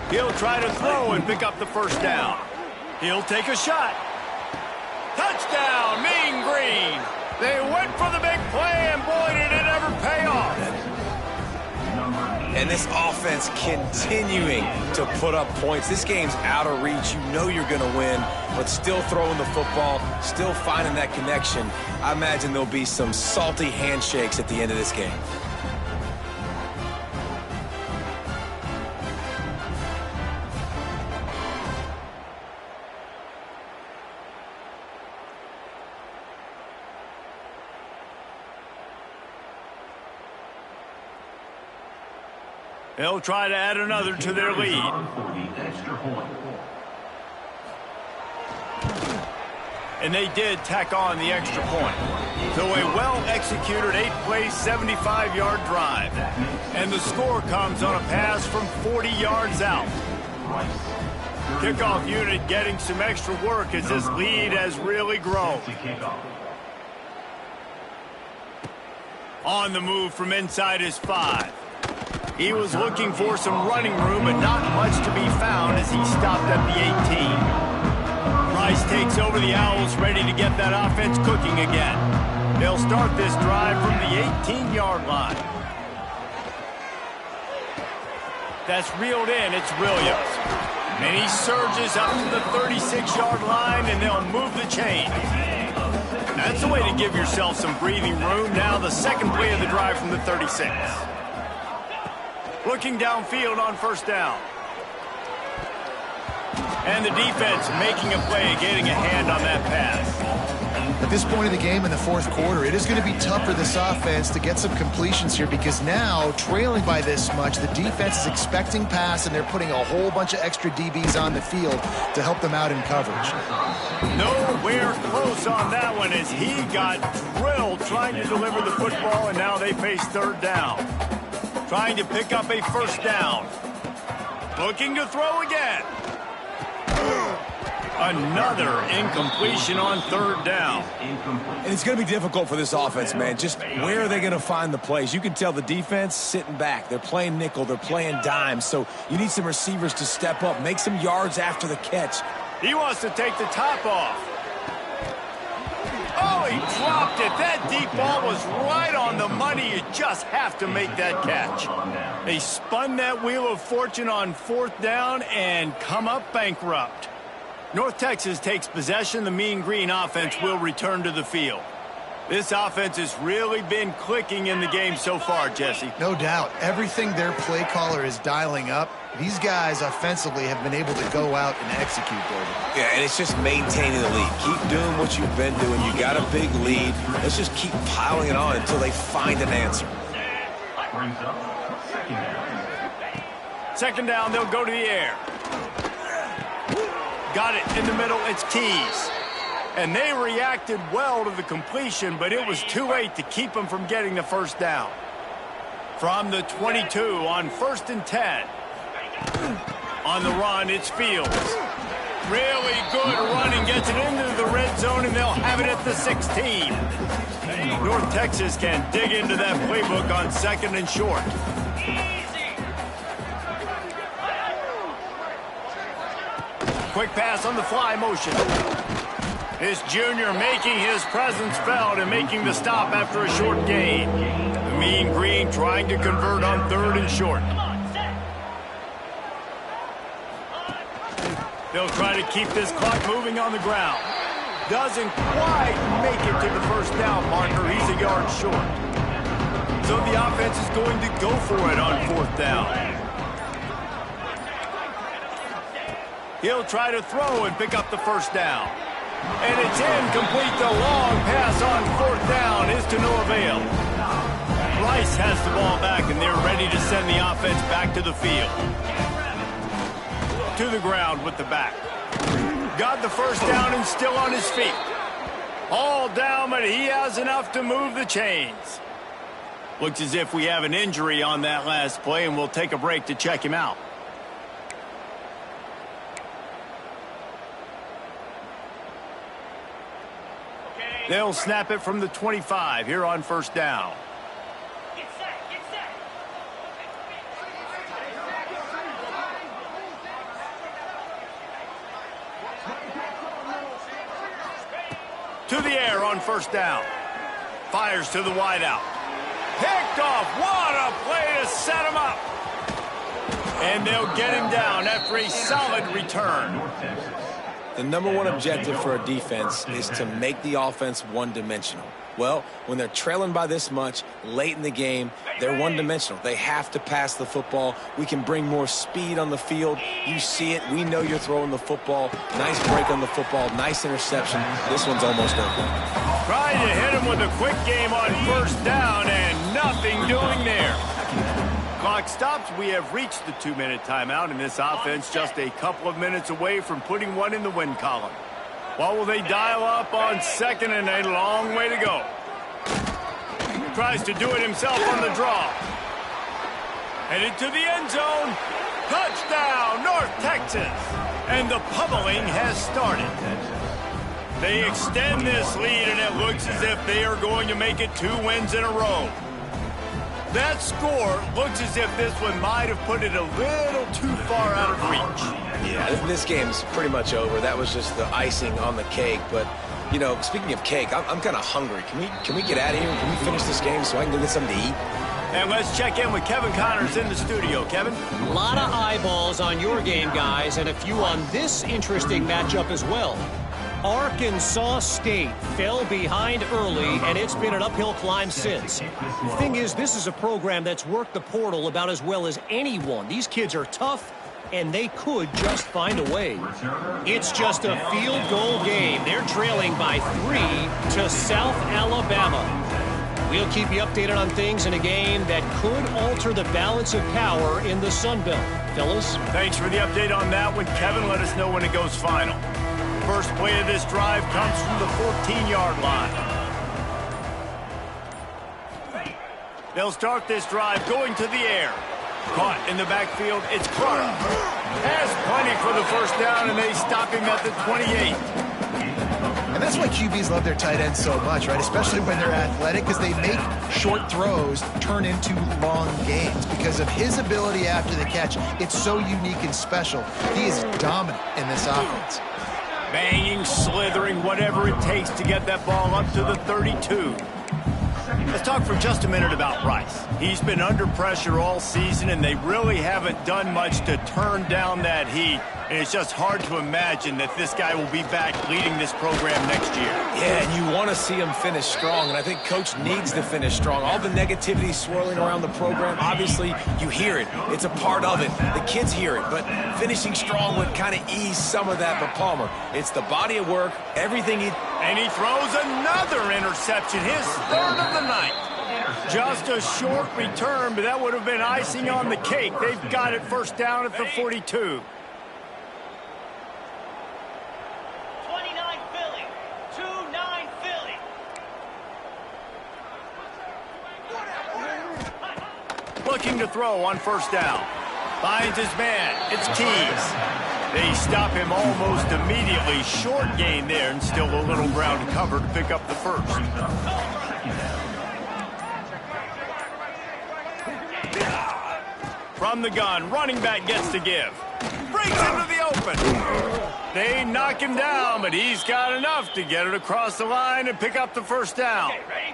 He'll try to throw and pick up the 1st down. He'll take a shot. Touchdown, Mean Green. They went for the big play, and boy, did it ever pay off. And this offense continuing to put up points. This game's out of reach. You know you're going to win, but still throwing the football, still finding that connection. I imagine there'll be some salty handshakes at the end of this game. They'll try to add another to their lead. And they did tack on the extra point. So a well-executed 8-play, 75-yard drive. And the score comes on a pass from 40 yards out. Kickoff unit getting some extra work as this lead has really grown. On the move from inside his 5. He was looking for some running room, but not much to be found as he stopped at the 18. Rice takes over the Owls, ready to get that offense cooking again. They'll start this drive from the 18-yard line. That's reeled in. It's Williams. And he surges up to the 36-yard line, and they'll move the chain. That's a way to give yourself some breathing room. Now the second play of the drive from the 36. Looking downfield on 1st down. And the defense making a play, getting a hand on that pass. At this point of the game in the 4th quarter, it is going to be tough for this offense to get some completions here because now, trailing by this much, the defense is expecting pass, and they're putting a whole bunch of extra DBs on the field to help them out in coverage. Nowhere close on that one as he got drilled trying to deliver the football, and now they face 3rd down. Trying to pick up a 1st down. Looking to throw again. Another incompletion on 3rd down. And it's going to be difficult for this offense, man. Just where are they going to find the plays? You can tell the defense sitting back. They're playing nickel. They're playing dime. So you need some receivers to step up, make some yards after the catch. He wants to take the top off. Oh, he dropped it. That deep ball was right on the money. You just have to make that catch. They spun that wheel of fortune on 4th down and come up bankrupt. North Texas takes possession. The Mean Green offense will return to the field. This offense has really been clicking in the game so far, Jesse. No doubt. Everything their play caller is dialing up, these guys offensively have been able to go out and execute, David. Yeah, and it's just maintaining the lead. Keep doing what you've been doing. You got a big lead. Let's just keep piling it on until they find an answer. Brings up second down. Second down, they'll go to the air. Got it in the middle, it's Keys. And they reacted well to the completion, but it was too late to keep them from getting the first down. From the 22 on 1st and 10. On the run, it's Fields. Really good running, gets it into the red zone, and they'll have it at the 16. North Texas can dig into that playbook on 2nd and short. Quick pass on the fly motion. This junior making his presence felt and making the stop after a short gain. The Mean Green trying to convert on 3rd and short. They'll try to keep this clock moving on the ground. Doesn't quite make it to the first down marker. He's a yard short. So the offense is going to go for it on 4th down. He'll try to throw and pick up the first down. And it's incomplete. The long pass on 4th down is to no avail. Rice has the ball back, and they're ready to send the offense back to the field. To the ground with the back. Got the first down and still on his feet. All down, but he has enough to move the chains. Looks as if we have an injury on that last play, and we'll take a break to check him out. They'll snap it from the 25 here on 1st down. Get set, get set. To the air on 1st down. Fires to the wideout. Picked off. What a play to set him up. And they'll get him down after a solid return. The number one objective for a defense is to make the offense one-dimensional. Well, when they're trailing by this much late in the game, they're one-dimensional. They have to pass the football. We can bring more speed on the field. You see it. We know you're throwing the football. Nice break on the football. Nice interception. This one's almost over. Trying to hit him with a quick game on 1st down, and nothing doing there. Clock stops. We have reached the 2-minute timeout, and this offense just a couple of minutes away from putting one in the win column. What will they dial up on 2nd and a long way to go? Tries to do it himself on the draw. Headed to the end zone. Touchdown, North Texas. And the pummeling has started. They extend this lead, and it looks as if they are going to make it 2 wins in a row. That score looks as if this one might have put it a little too far out of reach. Yeah, this game's pretty much over. That was just the icing on the cake. But, you know, speaking of cake, I'm kind of hungry. Can we get out of here? Can we finish this game so I can go get something to eat? And let's check in with Kevin Connors in the studio. Kevin? A lot of eyeballs on your game, guys, and a few on this interesting matchup as well. Arkansas State fell behind early, and it's been an uphill climb since. The thing is, this is a program that's worked the portal about as well as anyone. These kids are tough, and they could just find a way. It's just a field goal game. They're trailing by 3 to South Alabama. We'll keep you updated on things in a game that could alter the balance of power in the Sun Belt. Fellas? Thanks for the update on that one, Kevin. Let us know when it goes final. First play of this drive comes from the 14-yard line. They'll start this drive going to the air. Caught in the backfield, it's Carter. Has plenty for the first down, and they stop him at the 28. And that's why QBs love their tight ends so much, right? Especially when they're athletic, because they make short throws turn into long gains. Because of his ability after the catch, it's so unique and special. He is dominant in this offense. Banging, slithering, whatever it takes to get that ball up to the 32. Let's talk for just a minute about Rice. He's been under pressure all season, and they really haven't done much to turn down that heat. And it's just hard to imagine that this guy will be back leading this program next year. Yeah, and you want to see him finish strong, and I think Coach needs to finish strong. All the negativity swirling around the program, obviously, you hear it. It's a part of it. The kids hear it, but finishing strong would kind of ease some of that for Palmer. It's the body of work, everything he... And he throws another interception, his third of the night. Just a short return, but that would have been icing on the cake. They've got it first down at the 42. 29 Philly. 2-9 Philly. Looking to throw on first down. Finds his man. It's Keys. They stop him almost immediately. Short gain there, and still a little ground to cover to pick up the first. From the gun, running back gets to give. Breaks into the open. They knock him down, but he's got enough to get it across the line and pick up the first down. Okay, ready?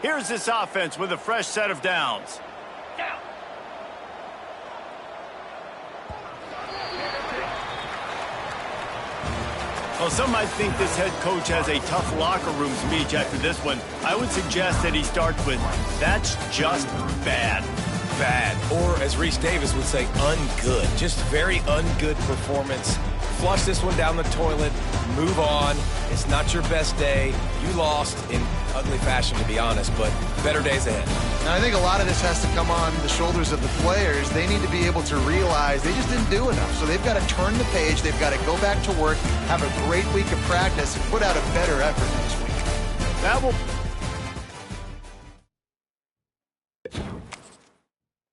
Here's this offense with a fresh set of downs. Down. Well, some might think this head coach has a tough locker room speech after this one. I would suggest that he starts with, "That's just bad." Bad, or as Reese Davis would say, ungood. Just very ungood performance. Flush this one down the toilet, move on. It's not your best day. You lost in ugly fashion, to be honest, but better days ahead. Now, I think a lot of this has to come on the shoulders of the players. They need to be able to realize they just didn't do enough. So they've got to turn the page. They've got to go back to work, have a great week of practice, and put out a better effort next week. That will...